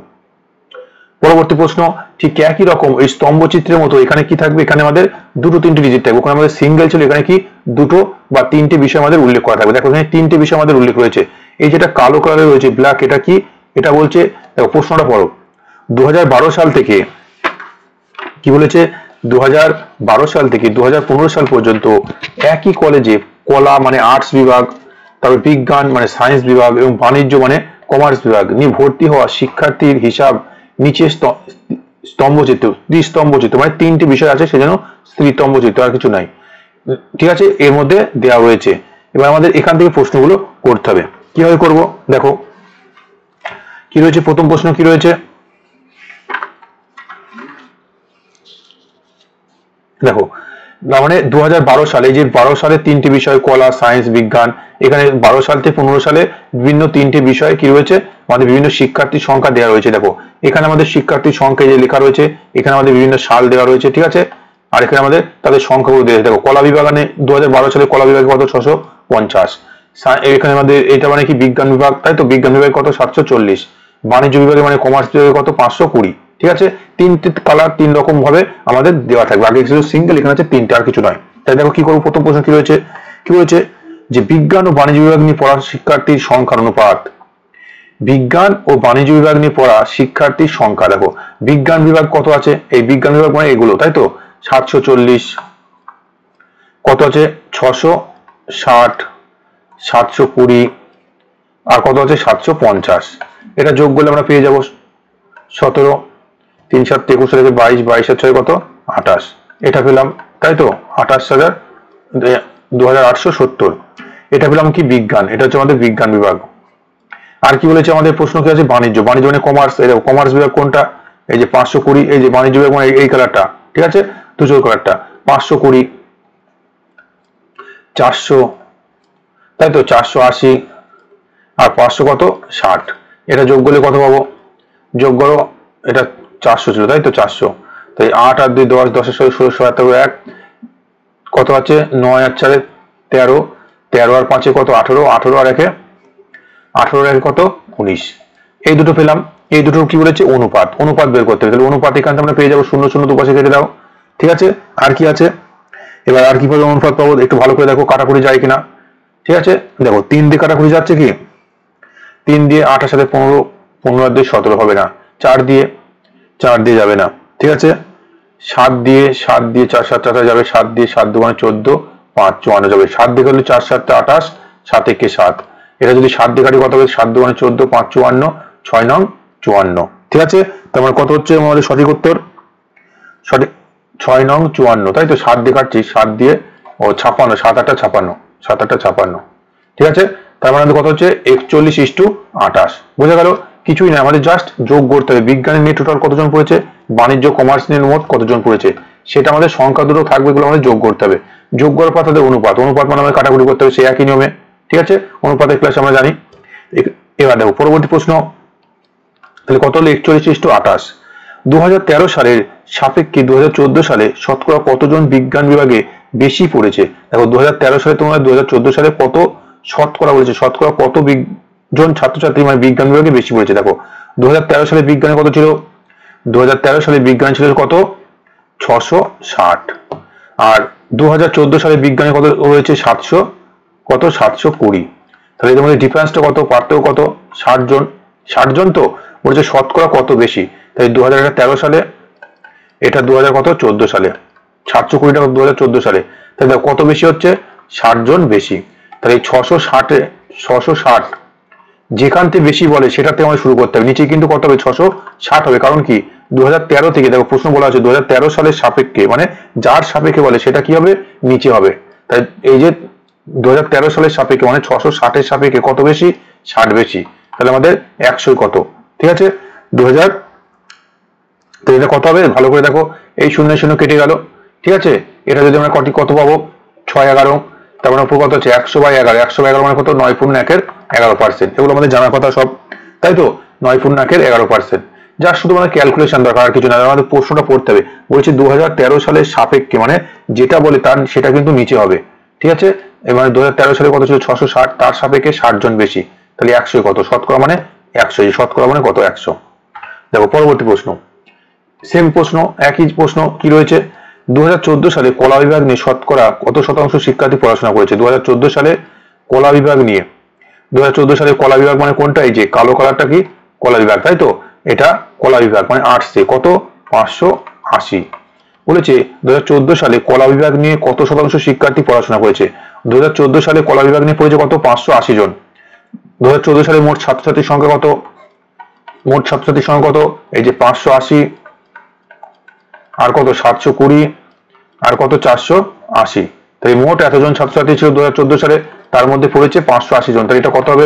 পরবর্তী প্রশ্ন ঠিক একই রকম, এই স্তম্ভ চিত্রের মতো এখানে কি থাকবে? এখানে আমাদের দুটো তিনটে ডিজিট থাকবে। ওখানে আমাদের সিঙ্গেল ছিল, এখানে কি দুটো বা তিনটে বিষয় আমাদের উল্লেখ করা থাকবে। দেখো, এখানে তিনটে বিষয় আমাদের উল্লেখ রয়েছে। এই যেটা কালো কালারে রয়েছে ব্ল্যাক, এটা কি? এটা বলছে, দেখো প্রশ্নটা পড়ো, 2012 সাল থেকে কি বলেছে? 2012 সাল থেকে 2015 সাল পর্যন্ত একই কলেজে কলা মানে আর্টস বিভাগ, তারপর বিজ্ঞান মানে সায়েন্স বিভাগ এবং বাণিজ্য মানে কমার্স বিভাগ নিয়ে ভর্তি হওয়া শিক্ষার্থীর হিসাব নিচে স্তম্ভচিত্র, ত্রিস্তম্ভচিত্র, মানে তিনটি বিষয় আছে, সেজন্য ত্রিস্তম্ভচিত্র, আর কিছু নাই, ঠিক আছে। এর মধ্যে দেওয়া রয়েছে। এবার আমাদের এখান থেকে প্রশ্নগুলো করতে হবে। কিভাবে করব? দেখো কি রয়েছে। প্রথম প্রশ্ন কি রয়েছে? দেখো, মানে 2012 সালে, যে 12 সালে তিনটি বিষয় কলা, সায়েন্স, বিজ্ঞান, এখানে 12 সাল থেকে 15 সালে বিভিন্ন তিনটি বিষয় কি রয়েছে? আমাদের বিভিন্ন শিক্ষার্থীর সংখ্যা দেওয়া রয়েছে। দেখো, এখানে আমাদের শিক্ষার্থীর সংখ্যা যে লেখা রয়েছে, এখানে আমাদের বিভিন্ন সাল দেওয়া রয়েছে, ঠিক আছে। আর এখানে আমাদের তাদের সংখ্যাগুলো দেওয়া রয়েছে। দেখো, কলা বিভাগে 2012 সালে কলা বিভাগে কত? 650। এখানে আমাদের এটা মানে কি? বিজ্ঞান বিভাগ, তাই তো। বিজ্ঞান বিভাগে কত? 740। বাণিজ্য বিভাগে মানে কমার্স বিভাগে কত? 520, ঠিক আছে। তিনটি কালার তিন রকম ভাবে আমাদের দেওয়া থাকবে। আগে ছিল সিঙ্গেল, এখানে আছে তিনটা, আর কিছু নয়। তাই দেখো কি করবো। প্রথম প্রশ্ন কি রয়েছে? কি বলেছে? যে বিজ্ঞান ও বাণিজ্য বিভাগ নিয়ে পড়া শিক্ষার্থীর সংখ্যার অনুপাত, বিজ্ঞান ও বাণিজ্য বিভাগ নিয়ে পড়া শিক্ষার্থীর সংখ্যা। দেখো বিজ্ঞান বিভাগ কত আছে, এই বিজ্ঞান বিভাগ মানে এগুলো, তাই তো 740, কত আছে 660, 720, আর কত আছে 750। এটা যোগ করলে আমরা পেয়ে যাব 17, 3 7 21 থেকে 22, 22 আর 6 কত 28, এটা পেলাম, তাই তো 28,000, 2870। এটা পেলাম কি বিজ্ঞান, এটা হচ্ছে আমাদের বিজ্ঞান বিভাগ। আর কি বলেছে আমাদের প্রশ্ন কি আছে, বাণিজ্য, বাণিজ্য মানে কমার্স, এই দেখো কমার্স বিভাগ কোনটা, এই যে 520, এই যে বাণিজ্য বিভাগ মানে এই কালারটা, ঠিক আছে দুজোর কালারটা 520, 400, তাই তো 480, আর 500 কত 60, এটা যোগ করলে কত পাবো, যোগ করো, এটা 400 ছিল তাই তো 400, তাই 8 আর 2 10, 10 এর সঙ্গে 16, 17 1, কত আছে 9 আর 4 13, 13 আর 5 কত 18, 18 আর 1 18 এর কত 19, এই দুটো পেলাম। এই দুটো কি বলেছে, অনুপাত, অনুপাত বের করতে হবে। তাহলে অনুপাত এখান থেকে আমরা পেয়ে যাবো 0 0 দুপাশে কেটে দাও, ঠিক আছে। আর কি আছে, এবার আর কিভাবে অনুপাত পাবো একটু ভালো করে দেখো, কাটাকুটি যায় কিনা, ঠিক আছে। দেখো 3 দিয়ে কাটাকুটি যাচ্ছে কি, 3 দিয়ে 8 এর সাথে 15, 15 আর 2 17 হবে না, 4 দিয়ে যাবে না, ঠিক আছে। 7 দিয়ে 4 7 4 যাবে, 7 দিয়ে 7 2 মানে 14, 5 54 যাবে, 7 দিয়ে করলে 4 7 28, 7 1 7, এটা যদি 7 দিয়ে কাটি কত হবে, 7 2 মানে 14, 5 54, 6 9 54, ঠিক আছে। তার মানে কত হচ্ছে আমাদের সঠিক উত্তর, সঠিক 6 9 54, তাই তো 7 দিয়ে কাটছি, 7 দিয়ে ও 56, 7 8 56, 7 8 56, ঠিক আছে। তার মানে কত হচ্ছে 41:28, বোঝা গেল। কিছুই না, আমাদের জাস্ট যোগ করতে হবে, বিজ্ঞানের নিয়ে টোটাল কতজন পড়েছে, বাণিজ্য কমার্স নিয়ে মোট কতজন পড়েছে, সেটা আমাদের সংখ্যা দুটো থাকবে, এগুলো আমাদের যোগ করতে হবে। যোগ করার পর তাদের অনুপাত, অনুপাত মানে আমাদের কাটাকুটি করতে হবে সেই একই নিয়মে, ঠিক আছে। অনুপাতের ক্লাস আমরা জানি। এবার দেখো পরবর্তী প্রশ্ন, তাহলে কত হলো 41:28। 2013 সালের সাপেক্ষে 2014 সালে শতকরা কতজন বিজ্ঞান বিভাগে বেশি পড়েছে। দেখো 2013 সালে তোমরা 2014 সালে কত শতকরা বলেছে, শতকরা কত জন ছাত্রছাত্রী মানে বিজ্ঞান বিভাগে বেশি পড়েছে। দেখো 2013 সালে বিজ্ঞানে কত ছিল, 2013 সালে বিজ্ঞান ছিল কত 660, আর 2014 সালে বিজ্ঞানে কত হয়েছে 700, কত 720। তাহলে এদের মধ্যে ডিফারেন্সটা কত, পার্থক্য কত, 60 জন, 60 জন তো বলছে শতকরা কত বেশি, তাই 2013 সালে, এটা 2000 কত 14 সালে, 720 টাকা 2014 সালে, তাহলে কত বেশি হচ্ছে 60 জন বেশি। তাহলে এই 660 যেখান থেকে বেশি বলে সেটাতে আমাদের শুরু করতে হবে, নিচে কিন্তু কত হবে 660 হবে, কারণ কি 2013 থেকে, দেখো প্রশ্ন বলা আছে 2013 সালের সাপেক্ষে, মানে যার সাপেক্ষে বলে সেটা কি হবে নিচে হবে। তাই এই যে 2013 সালের সাপেক্ষে মানে 660 এর সাপেক্ষে কত বেশি, 60 বেশি, তাহলে আমাদের 100 কত, ঠিক আছে 2000। তো এটা কত হবে ভালো করে দেখো, এই 0 0 কেটে গেল, ঠিক আছে। এটা যদি আমরা কত পাবো 6 11, তার মানে উপর কত হচ্ছে 100/11, 100/11 মানে কত 9.1%, এগুলো আমাদের জানার কথা সব, তাই তো 9.1%, যা শুধু মানে ক্যালকুলেশন দরকার, আর কিছু না। আমাদের প্রশ্নটা পড়তে হবে, বলছি 2013 সালের সাপেক্ষে মানে যেটা বলে তার সেটা কিন্তু নিচে হবে, ঠিক আছে। এবার 2013 সালে কত ছিল 660, তার সাপেক্ষে 60 জন বেশি, তাহলে 100 কত, শতকরা মানে 100, শতকরা মানে কত 100। দেখো পরবর্তী প্রশ্ন, সেম প্রশ্ন, একই প্রশ্ন কি রয়েছে, 2014 সালে কলা বিভাগ নিয়ে শতকরা কত শতাংশ শিক্ষার্থী পড়াশোনা করেছে। 2014 সালে কলা বিভাগ নিয়ে, 2014 সালে কলা বিভাগ মানে কোনটা, এই যে কালো কালারটা কি কলা বিভাগ, তাই তো এটা কলা বিভাগ মানে আর্টসে কত 580 বলেছে। 2014 সালে কলা বিভাগ নিয়ে কত শতাংশ শিক্ষার্থী পড়াশোনা করেছে। 2014 সালে কলা বিভাগ নিয়ে পড়েছে কত 580 জন। 2014 সালে মোট ছাত্রছাত্রীর সংখ্যা কত, মোট ছাত্রছাত্রীর সংখ্যা কত, এই যে 580, আর কত 720, আর কত 480, তাই মোট এতজন ছাত্রছাত্রী ছিল 2014 সালে, তার মধ্যে পড়েছে 580 জন, তাই এটা কত হবে,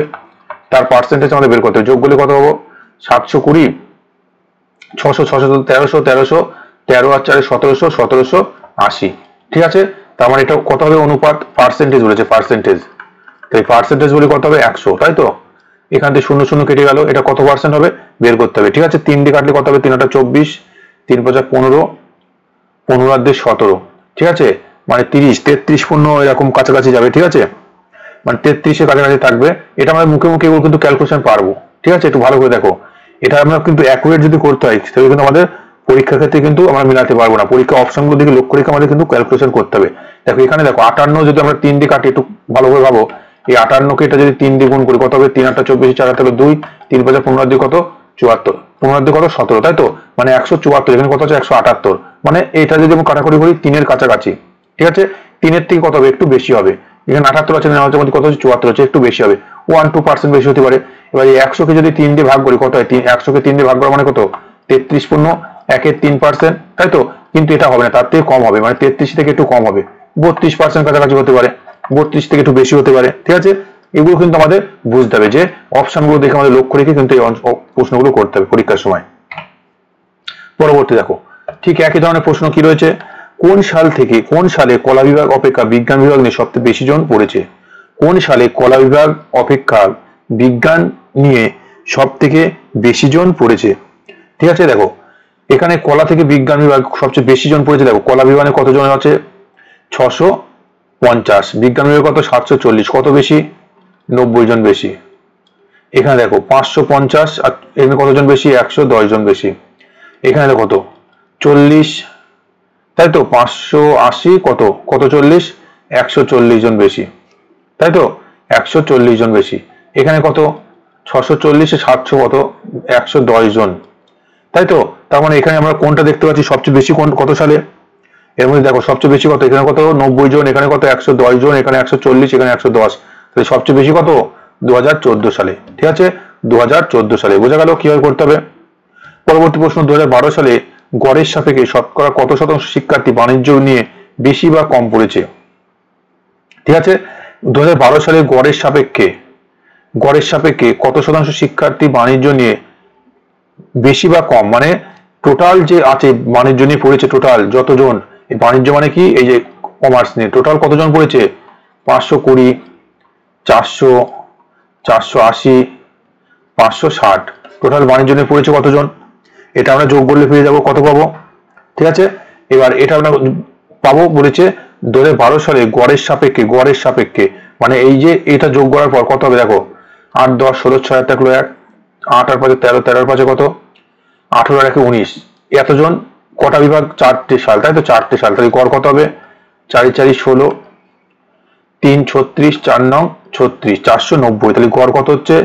তার পার্সেন্টেজ আমাদের বের করতে হবে। যোগ করলে কত হবো 720, 600 600 1300, 1300 13 আর 4 1700, 1780, ঠিক আছে। তার মানে এটা কত হবে অনুপাত, পার্সেন্টেজ বলেছে পার্সেন্টেজ, তাই পার্সেন্টেজ বলে কত হবে 100, তাই তো। এখান থেকে 0 0 কেটে গেল, এটা কত পার্সেন্ট হবে বের করতে হবে, ঠিক আছে। 3 দিয়ে কাটলে কত হবে 3 8 24, 3 5 15, 15 আর 2 17, ঠিক আছে, মানে 30 33 15 এরকম কাছাকাছি যাবে, ঠিক আছে, মানে 33 এর কাছাকাছি থাকবে। এটা আমরা মুখে মুখে এগুলো কিন্তু ক্যালকুলেশন পারবো, ঠিক আছে, একটু ভালো করে দেখো। এটা আমরা কিন্তু অ্যাকুরেট যদি করতে হয় তাহলে কিন্তু আমাদের পরীক্ষার ক্ষেত্রে কিন্তু আমরা মিলাতে পারবো না, পরীক্ষা অপশনগুলো দিকে লক্ষ্য রেখে আমাদের কিন্তু ক্যালকুলেশন করতে হবে। দেখো এখানে দেখো 58 যদি আমরা 3 দিয়ে কাটি, একটু ভালো করে ভাবো, এই 58কে এটা যদি 3 দিয়ে গুণ করি কত হবে? 3 8 24, 4 8 2, 3 5 15 দিয়ে কত? 74, 15 দিয়ে কত? 17, তাই তো? মানে 174, এখানে কত আছে? 178, মানে এটা যদি আমি কাটাকুটি করি 3 এর কাছাকাছি, ঠিক আছে? 3 এর থেকে কত হবে? একটু বেশি হবে। এখানে 78 আছে, নেওয়ার মধ্যে কত হচ্ছে? 74 হচ্ছে, একটু বেশি হবে, 1-2% বেশি হতে পারে। এবার এই 100কে যদি 3 দিয়ে ভাগ করি কত হয়? 100কে 3 দিয়ে ভাগ করা মানে কত? 33 পূর্ণ 1-এর 3%, তাই তো? কিন্তু এটা হবে না, তার থেকে কম হবে, মানে 33 থেকে একটু কম হবে, 32% কাছাকাছি হতে পারে, 32 থেকে একটু বেশি হতে পারে, ঠিক আছে? এগুলো কিন্তু আমাদের বুঝতে হবে, যে অপশনগুলো দেখে আমাদের লক্ষ্য রেখে কিন্তু এই প্রশ্নগুলো করতে হবে পরীক্ষার সময়। পরবর্তী দেখো, ঠিক একই ধরনের প্রশ্ন কি রয়েছে? কোন সালে কলা বিভাগ অপেক্ষা বিজ্ঞান বিভাগ নিয়ে সবচেয়ে বেশি জন পড়েছে? কোন সালে কলা বিভাগ অপেক্ষা বিজ্ঞান নিয়ে সব থেকে বেশি জন পড়েছে? ঠিক আছে, দেখো এখানে কলা থেকে বিজ্ঞান বিভাগ সবচেয়ে বেশি জন পড়েছে। দেখো কলা বিভাগে কতজন আছে? 650, বিজ্ঞান বিভাগে কত? 740, কত বেশি? 90 জন বেশি। এখানে দেখো 550, আর এখানে কতজন বেশি? 110 জন বেশি। এখানে দেখো কত? 40, তাই তো? 580 কত 40, 140 জন বেশি, তাই তো? 140 জন বেশি। এখানে কত? 640 700 কত? 110 জন, তাই তো? তার মানে এখানে আমরা কোনটা দেখতে পাচ্ছি সবচেয়ে বেশি? কত সালে? এর মধ্যে দেখো সবচেয়ে বেশি কত? এখানে কত? 90 জন, এখানে কত? 110 জন, এখানে 140, এখানে 110, তাহলে সবচেয়ে বেশি কত? 2014 সালে, ঠিক আছে? 2014 সালে। বোঝা গেল কিভাবে করতে হবে। পরবর্তী প্রশ্ন, 2012 সালে গড়ের সাপেক্ষে শতকরা কত শতাংশ শিক্ষার্থী বাণিজ্য নিয়ে বেশি বা কম পড়েছে? ঠিক আছে, 2012 সালে গড়ের সাপেক্ষে কত শতাংশ শিক্ষার্থী বাণিজ্য নিয়ে বেশি বা কম, মানে টোটাল যে আছে বাণিজ্য নিয়ে পড়েছে, টোটাল যতজন, এই বাণিজ্য মানে কি? এই যে কমার্স নিয়ে টোটাল কতজন পড়েছে? 520, 400, 480, 560, টোটাল বাণিজ্য নিয়ে পড়েছে কতজন? এটা আমরা যোগ করলে পেয়ে যাবো, কত পাবো? ঠিক আছে, এবার এটা আমরা পাবো বলেছে 2012 সালে গড়ের সাপেক্ষে, মানে এই যে এটা যোগ করার পর কত হবে? দেখো 8 10 16 6 1 1, 8 আর 5 13, 13 আর 5 কত? 18 আর 1 19, এতজন। কটা বিভাগ? 4টে সাল, তাই তো? 4টে সাল, তাহলে গড় কত হবে? 4 4 16, 3 36, 4 9 36, 490, তাহলে গড় কত হচ্ছে?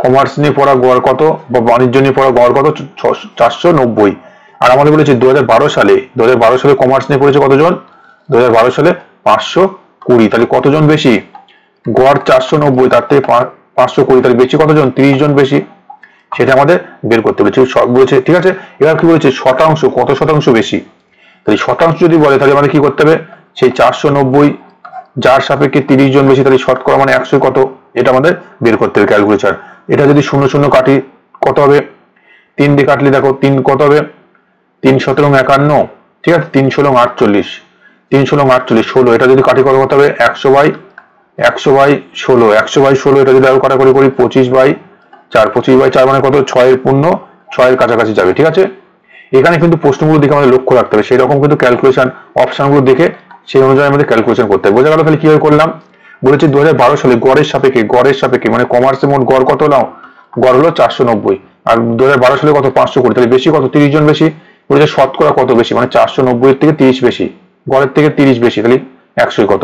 কমার্স নিয়ে পড়া গড় কত, বা বাণিজ্য নিয়ে পড়া গড় কত? 490। আর আমাদের বলেছে 2012 সালে কমার্স নিয়ে পড়েছে কতজন? 2012 সালে 520, তাহলে কতজন বেশি? গড় 490, তার থেকে 520, তাহলে বেশি কতজন? 30 জন বেশি। সেটা আমাদের বের করতে বলেছে, ঠিক আছে? এবার কি বলেছে? শতাংশ, কত শতাংশ বেশি? তাহলে শতাংশ যদি বলে তাহলে আমাদের কি করতে হবে? সেই 490 যার সাপেক্ষে 30 জন বেশি, তাহলে শতকরা মানে 100 কত? এটা আমাদের বের করতে হবে ক্যালকুলেশন। এটা যদি 0 0 কাটি কত হবে? 3 দিয়ে কাটলে দেখো 3 কত হবে? 3 17 51, ঠিক আছে? 3 16 48, 3 16 48 16, এটা যদি কাটি কত হবে? 100 বাই 16, এটা যদি আরো কাটাকুটি করি 25/4 মানে কত? 6 এর পূর্ণ 6 এর কাছাকাছি যাবে, ঠিক আছে? এখানে কিন্তু প্রশ্নগুলো দেখে আমাদের লক্ষ্য রাখতে হবে, সেই রকম কিন্তু ক্যালকুলেশন অপশনগুলো দেখে সেই অনুযায়ী আমাদের ক্যালকুলেশন করতে হবে। বোঝা গেল তাহলে কিভাবে করলাম? বলেছি 2012 সালে গড়ের সাপেক্ষে মানে কমার্সের মোট গড় কত হলো? গড় হলো 490, আর 2012 সালে কত? 520, তাহলে বেশি কত? 30 জন বেশি। বলেছে শতকরা কত বেশি, মানে 490 এর থেকে 30 বেশি, গড়ের থেকে 30 বেশি, তাহলে 100 কত?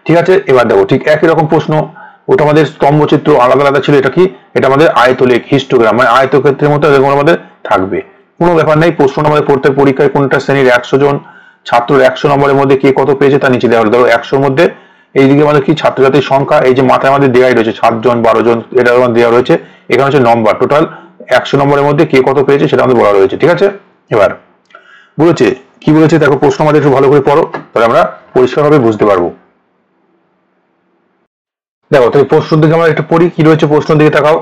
ঠিক আছে, এবার দেখো ঠিক একই রকম প্রশ্ন, ওটা আমাদের স্তম্ভচিত্র আলাদা আলাদা ছিল, এটা কি? এটা আমাদের আয়তলেখ, হিস্টোগ্রাম, মানে আয়তক্ষেত্রের মতো এরকম আমাদের থাকবে, কোনো ব্যাপার নেই। প্রশ্ন আমাদের প্রত্যেক পরীক্ষায় কোনটা শ্রেণীর 100 জন ছাত্রের 100 নম্বরের মধ্যে কে কত পেয়েছে তা নিচে দেওয়া হলো। ধরো 100-র মধ্যে এইদিকে আমাদের কি ছাত্রছাত্রীর সংখ্যা, এই যে মাথায় আমাদের দেওয়াই রয়েছে 7 জন 12 জন, এটা দেওয়া রয়েছে। এখানে হচ্ছে নম্বর, টোটাল 100 নম্বরের মধ্যে কে কত পেয়েছে সেটা আমাদের বলা রয়েছে, ঠিক আছে? এবার বলেছে কি বলেছে দেখো, প্রশ্ন আমাদের একটু ভালো করে পড়ো, তাহলে আমরা পরিষ্কারভাবে বুঝতে পারবো। দেখো তাহলে প্রশ্ন দিকে আমরা একটু পড়ি, কি রয়েছে প্রশ্ন দিকে তাকাও।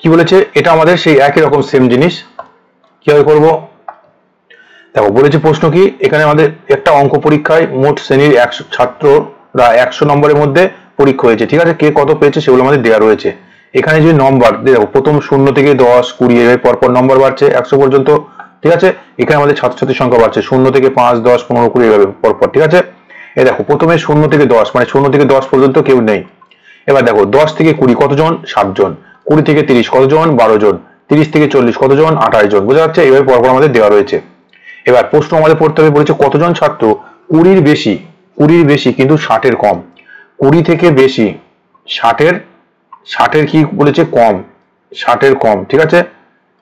কি বলেছে? এটা আমাদের সেই একই রকম সেম জিনিস, কিভাবে করব দেখো। বলেছে প্রশ্ন কি, এখানে আমাদের একটা অঙ্ক পরীক্ষায় মোট শ্রেণীর 100 ছাত্ররা 100 নম্বরের মধ্যে পরীক্ষা হয়েছে, ঠিক আছে? কে কত পেয়েছে সেগুলো আমাদের দেওয়া রয়েছে। এখানে যদি নম্বর দেখো, প্রথম 0 থেকে 10 20 এভাবে পরপর নম্বর বাড়ছে 100 পর্যন্ত, ঠিক আছে? এখানে আমাদের ছাত্রছাত্রীর সংখ্যা বাড়ছে 0 থেকে 5 10 15 20 এভাবে পরপর, ঠিক আছে? এই দেখো প্রথমে 0 থেকে 10, মানে 0 থেকে 10 পর্যন্ত কেউ নেই। এবার দেখো 10 থেকে 20 কতজন? 7 জন, 20 থেকে 30 কতজন? 12 জন, 30 থেকে 40 কতজন? 28 জন। বোঝা যাচ্ছে? এইভাবে পরপর আমাদের দেওয়া রয়েছে। এবার প্রশ্ন আমাদের পড়তে হবে, বলেছে কতজন ছাত্র 20-র বেশি কিন্তু 60-এর কম, 20 থেকে বেশি, 60-এর কি বলেছে কম, 60-এর কম, ঠিক আছে,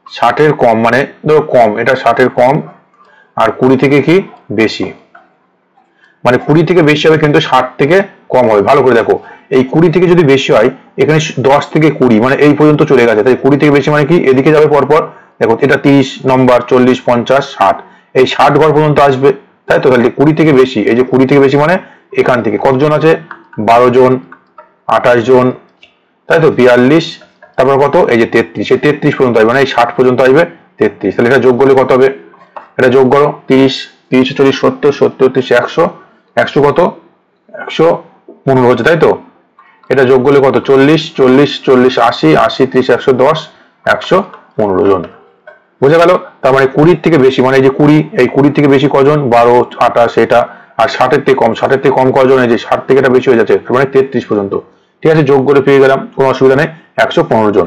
60-এর কম মানে ধরো কম, এটা 60-এর কম, আর 20 থেকে কি বেশি, মানে 20 থেকে বেশি হবে কিন্তু 60 থেকে কম হবে। ভালো করে দেখো, এই 20 থেকে যদি বেশি হয়, এখানে 10 থেকে 20 মানে এই পর্যন্ত চলে গেছে, তাই 20 থেকে বেশি মানে কি এদিকে যাবে পরপর, দেখো এটা 30 নম্বর, 40, 50, 60, এই 60 ঘর পর্যন্ত আসবে, তাই তো। তাহলে 20 থেকে বেশি, এই যে 20 থেকে বেশি মানে এখান থেকে কতজন আছে, 12 জন, 28 জন, তাই তো, 42, তারপর কত, এই যে 33, এই 33 পর্যন্ত আসবে, মানে এই 60 পর্যন্ত আসবে 33, তাহলে এটা যোগ করলে কত হবে, এটা যোগ করো, 30, 30, 40, 70, 70, 30, 100, 100 কত, 115 হচ্ছে, তাই তো। এটা যোগ করলে কত, 40, 40, 40, 80, 80, 30, 110, 115 জন, বোঝা গেল। তার মানে 20 থেকে বেশি মানে এই যে 20, এই 20 থেকে বেশি কজন, 12, 28 এটা, আর 60-এর থেকে কম, 60-এর থেকে কম কজন, এই যে 60 থেকে এটা বেশি হয়ে যাচ্ছে, মানে 33 পর্যন্ত, ঠিক আছে, যোগ করে পেয়ে গেলাম, কোনো অসুবিধা নেই, 115 জন।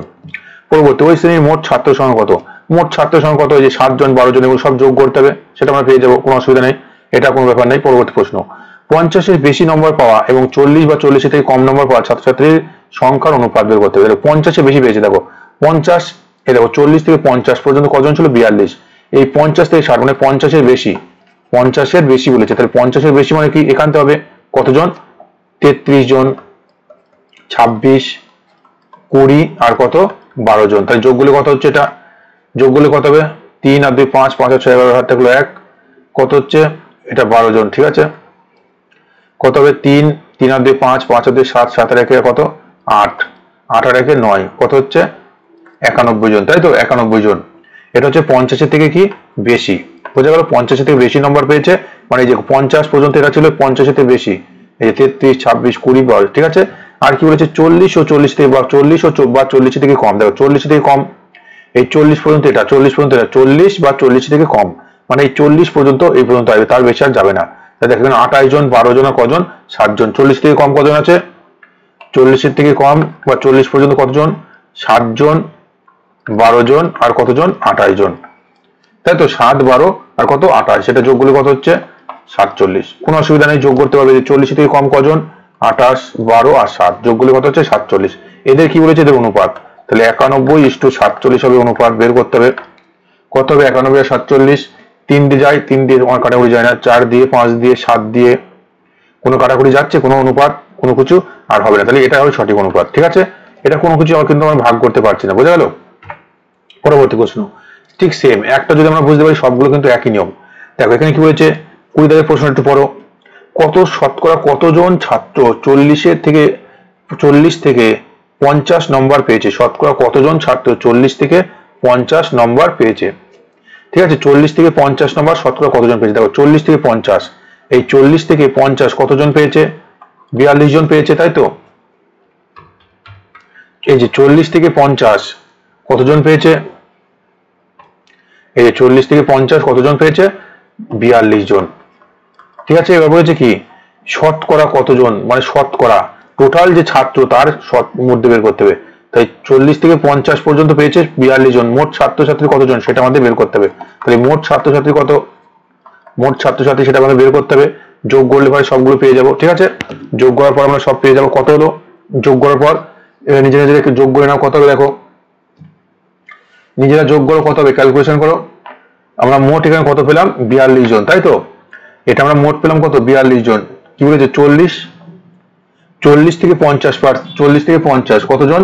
পরবর্তী, ওই শ্রেণীর মোট ছাত্র সংখ্যা কত, মোট ছাত্র সংখ্যা কত, এই যে 7 জন, 12 জন, এগুলো সব যোগ করতে হবে, সেটা আমরা পেয়ে যাবো, কোনো অসুবিধা নেই, এটা কোনো ব্যাপার নেই। পরবর্তী প্রশ্ন, 50-এর বেশি নম্বর পাওয়া এবং 40 বা 40 থেকে কম নম্বর পাওয়া ছাত্রছাত্রীর সংখ্যার অনুপাত বের করতে হবে। 50-এ বেশি পেয়েছে, দেখো 50, এই দেখো 40 থেকে 50 পর্যন্ত কজন ছিল, 42, এই 50 থেকে 60 মানে 50-এর বেশি, 50-এর বেশি বলেছে, তাহলে 50-এর বেশি মানে কি এখানতে হবে কতজন, 33 জন, 26, 20 আর কত, 12 জন, তাহলে যোগগুলো কত হচ্ছে, এটা যোগগুলো কত হবে, 3 আর 2 5, 5 আর 6 11, হাত থাকলো 1, কত হচ্ছে, এটা 12 জন, ঠিক আছে, কত হবে, 3, 3 আর 2 5, 5 আর 2 7, 7 আর 1 কত, 8, 8 আর 1 9, কত হচ্ছে 91 জন, তাই তো, 91 জন। এটা হচ্ছে 50-এর থেকে কি বেশি, বোঝা গেল, 50-এর থেকে বেশি নম্বর পেয়েছে, মানে এই যে 50 পর্যন্ত এটা ছিল 50-এর থেকে বেশি, এই যে 33, 26, 20, 12, ঠিক আছে। আর কি বলেছে, 40 ও 40 থেকে বা 40 ও 40 থেকে কম, দেখো 40 থেকে কম, এই 40 পর্যন্ত, এটা 40 পর্যন্ত, এটা 40 বা 40 থেকে কম, মানে এই 40 পর্যন্ত, এই পর্যন্ত আসবে, তার বেশি আর যাবে না। তাই দেখেন 28 জন, 12 জন আর কজন, 7 জন। 40 থেকে কম কজন আছে, 40-এর থেকে কম বা 40 পর্যন্ত কতজন, 7 জন, 12 জন আর কতজন, 28 জন, তাই তো, 7, 12 আর কত, 28, সেটা যোগ করলে কত হচ্ছে 47, কোনো অসুবিধা নেই, যোগ করতে পারবে। 40 থেকে কম কজন, 28, 12 আর 7, যোগ করলে কত হচ্ছে 47, এদের কি বলেছে, এদের অনুপাত, তাহলে 91:47 হবে অনুপাত, বের করতে হবে, কত হবে 91 আর 47, 3 দিয়ে যায়, 3 দিয়ে তোমার কাটাকুটি যায় না, 4 দিয়ে, 5 দিয়ে, 7 দিয়ে, কোনো কাটাকুটি যাচ্ছে, কোনো অনুপাত কোনো কিছু আর হবে না, তাহলে এটা হবে সঠিক অনুপাত, ঠিক আছে। এটা কোনো কিছু কিন্তু আমরা ভাগ করতে পারছি না, বোঝা গেল। পরবর্তী প্রশ্ন, ঠিক সেম, একটা যদি আমরা বুঝতে পারি সবগুলো কিন্তু একই নিয়ম। দেখো এখানে কি বলেছে, 20 দাগের প্রশ্ন একটু পড়ো, কত শতকরা কতজন ছাত্র 40 থেকে 50 নম্বর পেয়েছে, শতকরা কতজন ছাত্র 40 থেকে 50 নম্বর পেয়েছে, ঠিক আছে, 40 থেকে 50 নম্বর শতকরা কতজন পেয়েছে, দেখো 40 থেকে 50, এই 40 থেকে 50 কতজন পেয়েছে, 42 জন পেয়েছে, তাই তো। এই যে 40 থেকে 50 কতজন পেয়েছে, এই যে 40 থেকে 50 কতজন পেয়েছে, 42 জন, ঠিক আছে। এবার বলেছে কি শতকরা কতজন, মানে শতকরা টোটাল যে ছাত্র তার মধ্যে বের করতে হবে, তাই 40 থেকে 50 পর্যন্ত পেয়েছে 42 জন, মোট ছাত্রছাত্রী কতজন সেটা আমাদের বের করতে হবে, তাহলে মোট ছাত্রছাত্রী কত, মোট ছাত্রছাত্রী সেটা আমাদের বের করতে হবে, যোগ করলে পরে সবগুলো পেয়ে যাব, ঠিক আছে। যোগ করার পর আমরা সব পেয়ে যাব, কত হলো, যোগ করার পর নিজে নিজে একটু যোগ করে নাও, কত হবে দেখো, নিজেরা যোগ করো, কত হবে ক্যালকুলেশন করো, আমরা মোট এখানে কত পেলাম, 42 জন, তাই তো। এটা আমরা মোট পেলাম কত, 42 জন, কি বলেছে 40 থেকে 50 40 থেকে 50 কতজন,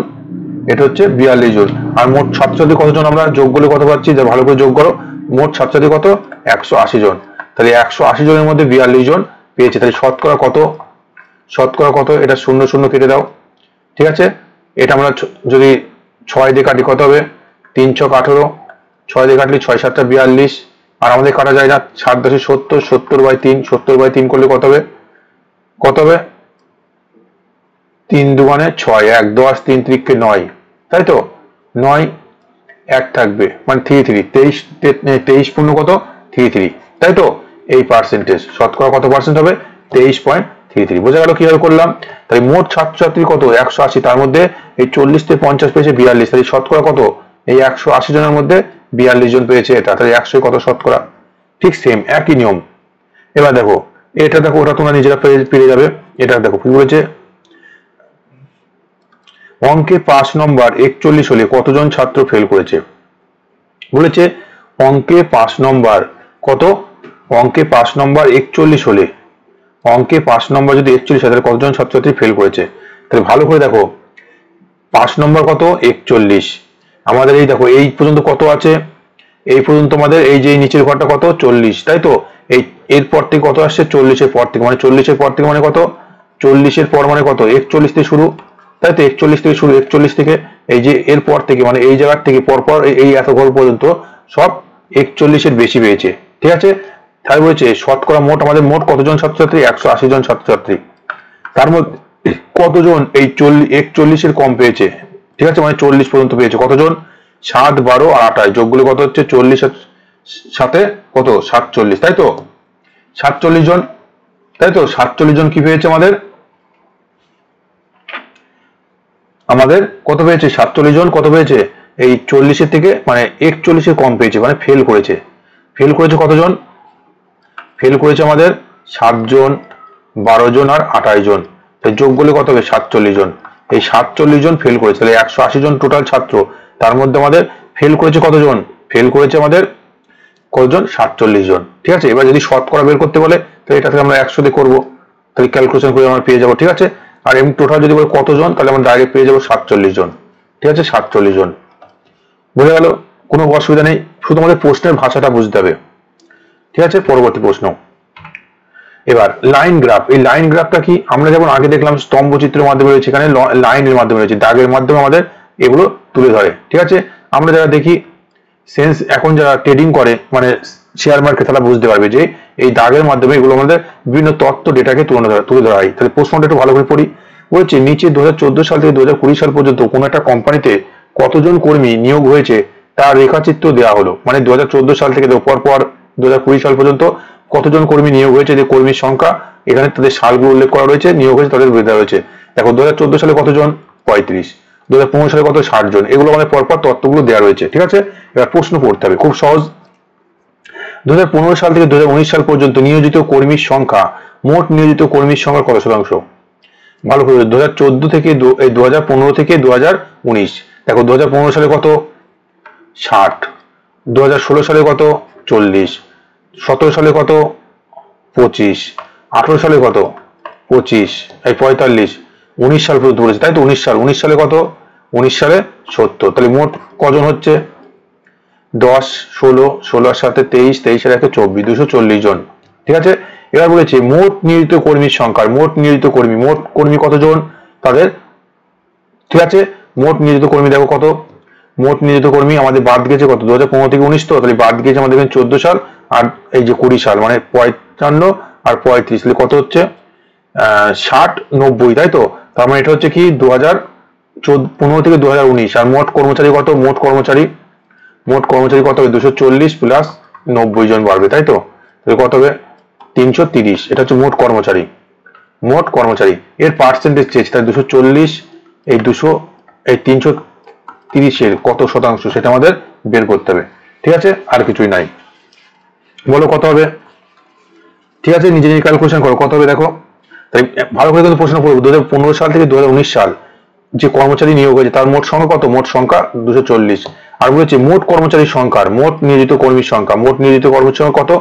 এটা হচ্ছে 42 জন, আর মোট ছাত্রছাত্রী কতজন, আমরা যোগ করলে কত পাচ্ছি, যা ভালো করে যোগ করো, মোট ছাত্রছাত্রী কত, 180 জন, তাহলে 180 জনের মধ্যে 42 জন পেয়েছে, তাহলে শতকরা কত, শতকরা কত, এটা 0 0 কেটে দাও, ঠিক আছে। এটা আমরা যদি 6 দিয়ে কাটি কত হবে, 3 6 18, 6 দিয়ে কাটলে 6 7 42, আর আমাদের কাটা যায় না, 7 10 70, 70/3, 70/3 করলে কত হবে, কত হবে, 3 দুগুণে 6, 1 10, 3 3 9, তাই তো, 9 1 থাকবে মানে 33, 23 পূর্ণ কত, 33, তাই তো। এই পার্সেন্টেজ শতকরা কত পার্সেন্ট হবে, 23.33, বোঝা গেল কিভাবে করলাম। তাই মোট ছাত্রছাত্রী কত, 180, তার মধ্যে এই 40 থেকে 50 পেয়েছে 42, তাই শতকরা কত, এই 180 জনের মধ্যে 42 জন পেয়েছে এটা, তাহলে 100 কত শতকরা, ঠিক সেম একই নিয়ম। এবার দেখো এটা, দেখো ওটা তোমরা নিজেরা পেরে যাবে, এটা দেখো কি বলেছে, অঙ্কে 5 নম্বর 41 হলে কতজন ছাত্র ফেল করেছে? বলেছে অঙ্কে 5 নম্বর কত, অঙ্কে 5 নম্বর 41 হলে, অঙ্কে 5 নম্বর যদি 41 হয় তাহলে কতজন ছাত্রছাত্রী ফেল করেছে? তাহলে ভালো করে দেখো 5 নম্বর কত 41, আমাদের এই দেখো এই পর্যন্ত কত আছে, এই পর্যন্ত আমাদের এই যে নিচের ঘরটা কত 40, তাই তো এই এরপর থেকে কত আসছে 40 এর পর থেকে, মানে 40 এর পর থেকে মানে কত 40 এর পর মানে কত 41 থেকে শুরু, তাই তো 41 থেকে শুরু, 41 থেকে এই যে এর পর থেকে মানে এই জায়গার থেকে পরপর এই এত ঘর পর্যন্ত সব 41 এর বেশি পেয়েছে, ঠিক আছে। তাই বলেছে শতকরা মোট আমাদের মোট কতজন ছাত্রছাত্রী 180 জন ছাত্রছাত্রী, তার মধ্যে কতজন এই 41 এর কম পেয়েছে, ঠিক আছে, মানে 40 পর্যন্ত পেয়েছে, কতজন 7, 12 আর 28 যোগগুলো কত হচ্ছে 40 এর সাথে কত 47, তাই তো 47 জন, তাই তো 47 জন কি পেয়েছে আমাদের কত পেয়েছে 47 জন কত পেয়েছে এই 40 এর থেকে মানে 41 এর কম পেয়েছে, মানে ফেল করেছে। ফেল করেছে কতজন, ফেল করেছে আমাদের 7 জন, 12 জন আর 28 জন, তাই যোগ করলে কত হবে 47 জন, এই 47 জন ফেল করেছে, তাহলে 180 জন টোটাল ছাত্র, তার মধ্যে আমাদের ফেল করেছে কতজন, ফেল করেছে আমাদের কতজন 47 জন, ঠিক আছে। এবার যদি শতকরা বের করতে বলে তাহলে এটা থেকে আমরা 100 দিয়ে করবো, তাহলে ক্যালকুলেশন করে আমরা পেয়ে যাবো, ঠিক আছে। আর এমনি টোটাল যদি বলে কতজন তাহলে আমরা ডাইরেক্ট পেয়ে যাবো 47 জন, ঠিক আছে 47 জন, বুঝে গেল, কোনো অসুবিধা নেই, শুধু আমাদের প্রশ্নের ভাষাটা বুঝতে হবে, ঠিক আছে। পরবর্তী প্রশ্ন, এবার লাইন গ্রাফ, এই লাইন গ্রাফটা কি, আমরা যেমন আগে দেখলাম স্তম্ভ চিত্রের মাধ্যমে রয়েছে, এখানে লাইনের মাধ্যমে রয়েছে, দাগের মাধ্যমে আমাদের এগুলো তুলে ধরে, ঠিক আছে। আমরা যারা দেখি সেন্স এখন যারা ট্রেডিং করে মানে শেয়ার মার্কেট, তারা বুঝতে পারবে যে এই দাগের মাধ্যমে এগুলো আমাদের বিভিন্ন তথ্য ডেটাকে তুলে ধরা হয়। তাহলে প্রশ্নটা একটু ভালো করে পড়ি, বলছে নিচে 2014 সাল থেকে 2020 সাল পর্যন্ত কোন একটা কোম্পানিতে কতজন কর্মী নিয়োগ হয়েছে তার রেখাচিত্র দেওয়া হলো, মানে 2014 সাল থেকে পর 2020 সাল পর্যন্ত কতজন কর্মী নিয়োগ হয়েছে, যে কর্মীর সংখ্যা এখানে তাদের সালগুলো উল্লেখ করা রয়েছে, নিয়োগ হয়েছে তাদের দেওয়া রয়েছে। দেখো 2014 সালে কতজন 35, 2015 সালে কত 60 জন, এগুলো মানে পরপর তথ্যগুলো দেওয়া রয়েছে, ঠিক আছে। এবার প্রশ্ন পড়তে হবে, খুব সহজ। 2015 সাল থেকে 2019 সাল পর্যন্ত নিয়োজিত কর্মীর সংখ্যা, মোট নিয়োজিত কর্মীর সংখ্যা কত শতাংশ? ভালো করে 2014 থেকে 2015 থেকে 2019, দেখো 2015 সালে কত 60, 2016 সালে কত 40, 17 সালে কত 25, 18 সালে কত 25, এই 45, 19 সাল পর্যন্ত বলেছে, তাই তো 19 সালে কত 19 সালে 70, তাহলে মোট কজন হচ্ছে 10, 16, 16 সাথে 23, 23 এর 24, 240 জন, ঠিক আছে। এবার বলেছে মোট নিয়োজিত কর্মীর সংখ্যা, মোট নিয়োজিত কর্মী, মোট কর্মী কতজন তাদের, ঠিক আছে। মোট নিয়োজিত কর্মী দেখো কত, মোট নিয়োজিত কর্মী আমাদের বাদ গেছে কত 2015 থেকে 19, তো তাহলে বাদ গেছে আমাদের 14 সাল আর এই যে 20 সাল, মানে 55 আর 35, তাহলে কত হচ্ছে 60, 90, তাই তো। তার মানে এটা হচ্ছে কি 2015 থেকে 2019, আর মোট কর্মচারী কত, মোট কর্মচারী কত হবে 240 প্লাস 90 জন বাড়বে, তাই তো, তাহলে কত হবে 330, এটা হচ্ছে মোট কর্মচারী, এর পার্সেন্টেজ চেয়েছে, তাই 240 এই 330 এর কত শতাংশ সেটা আমাদের বের করতে হবে, ঠিক আছে, আর কিছুই নাই। বলো কত হবে, ঠিক আছে, নিজে ক্যালকুলেশন করো কত হবে। দেখো তাই ভালো করে কিন্তু প্রশ্ন করবো, 2015 সাল থেকে 2019 সাল যে কর্মচারী নিয়োগ হয়েছে তার মোট সংখ্যা কত, মোট সংখ্যা 240, আর বলেছে মোট কর্মচারী সংখ্যার মোট নিয়োজিত কর্মীর সংখ্যা, মোট নিয়োজিত কর্মীর সংখ্যা কত,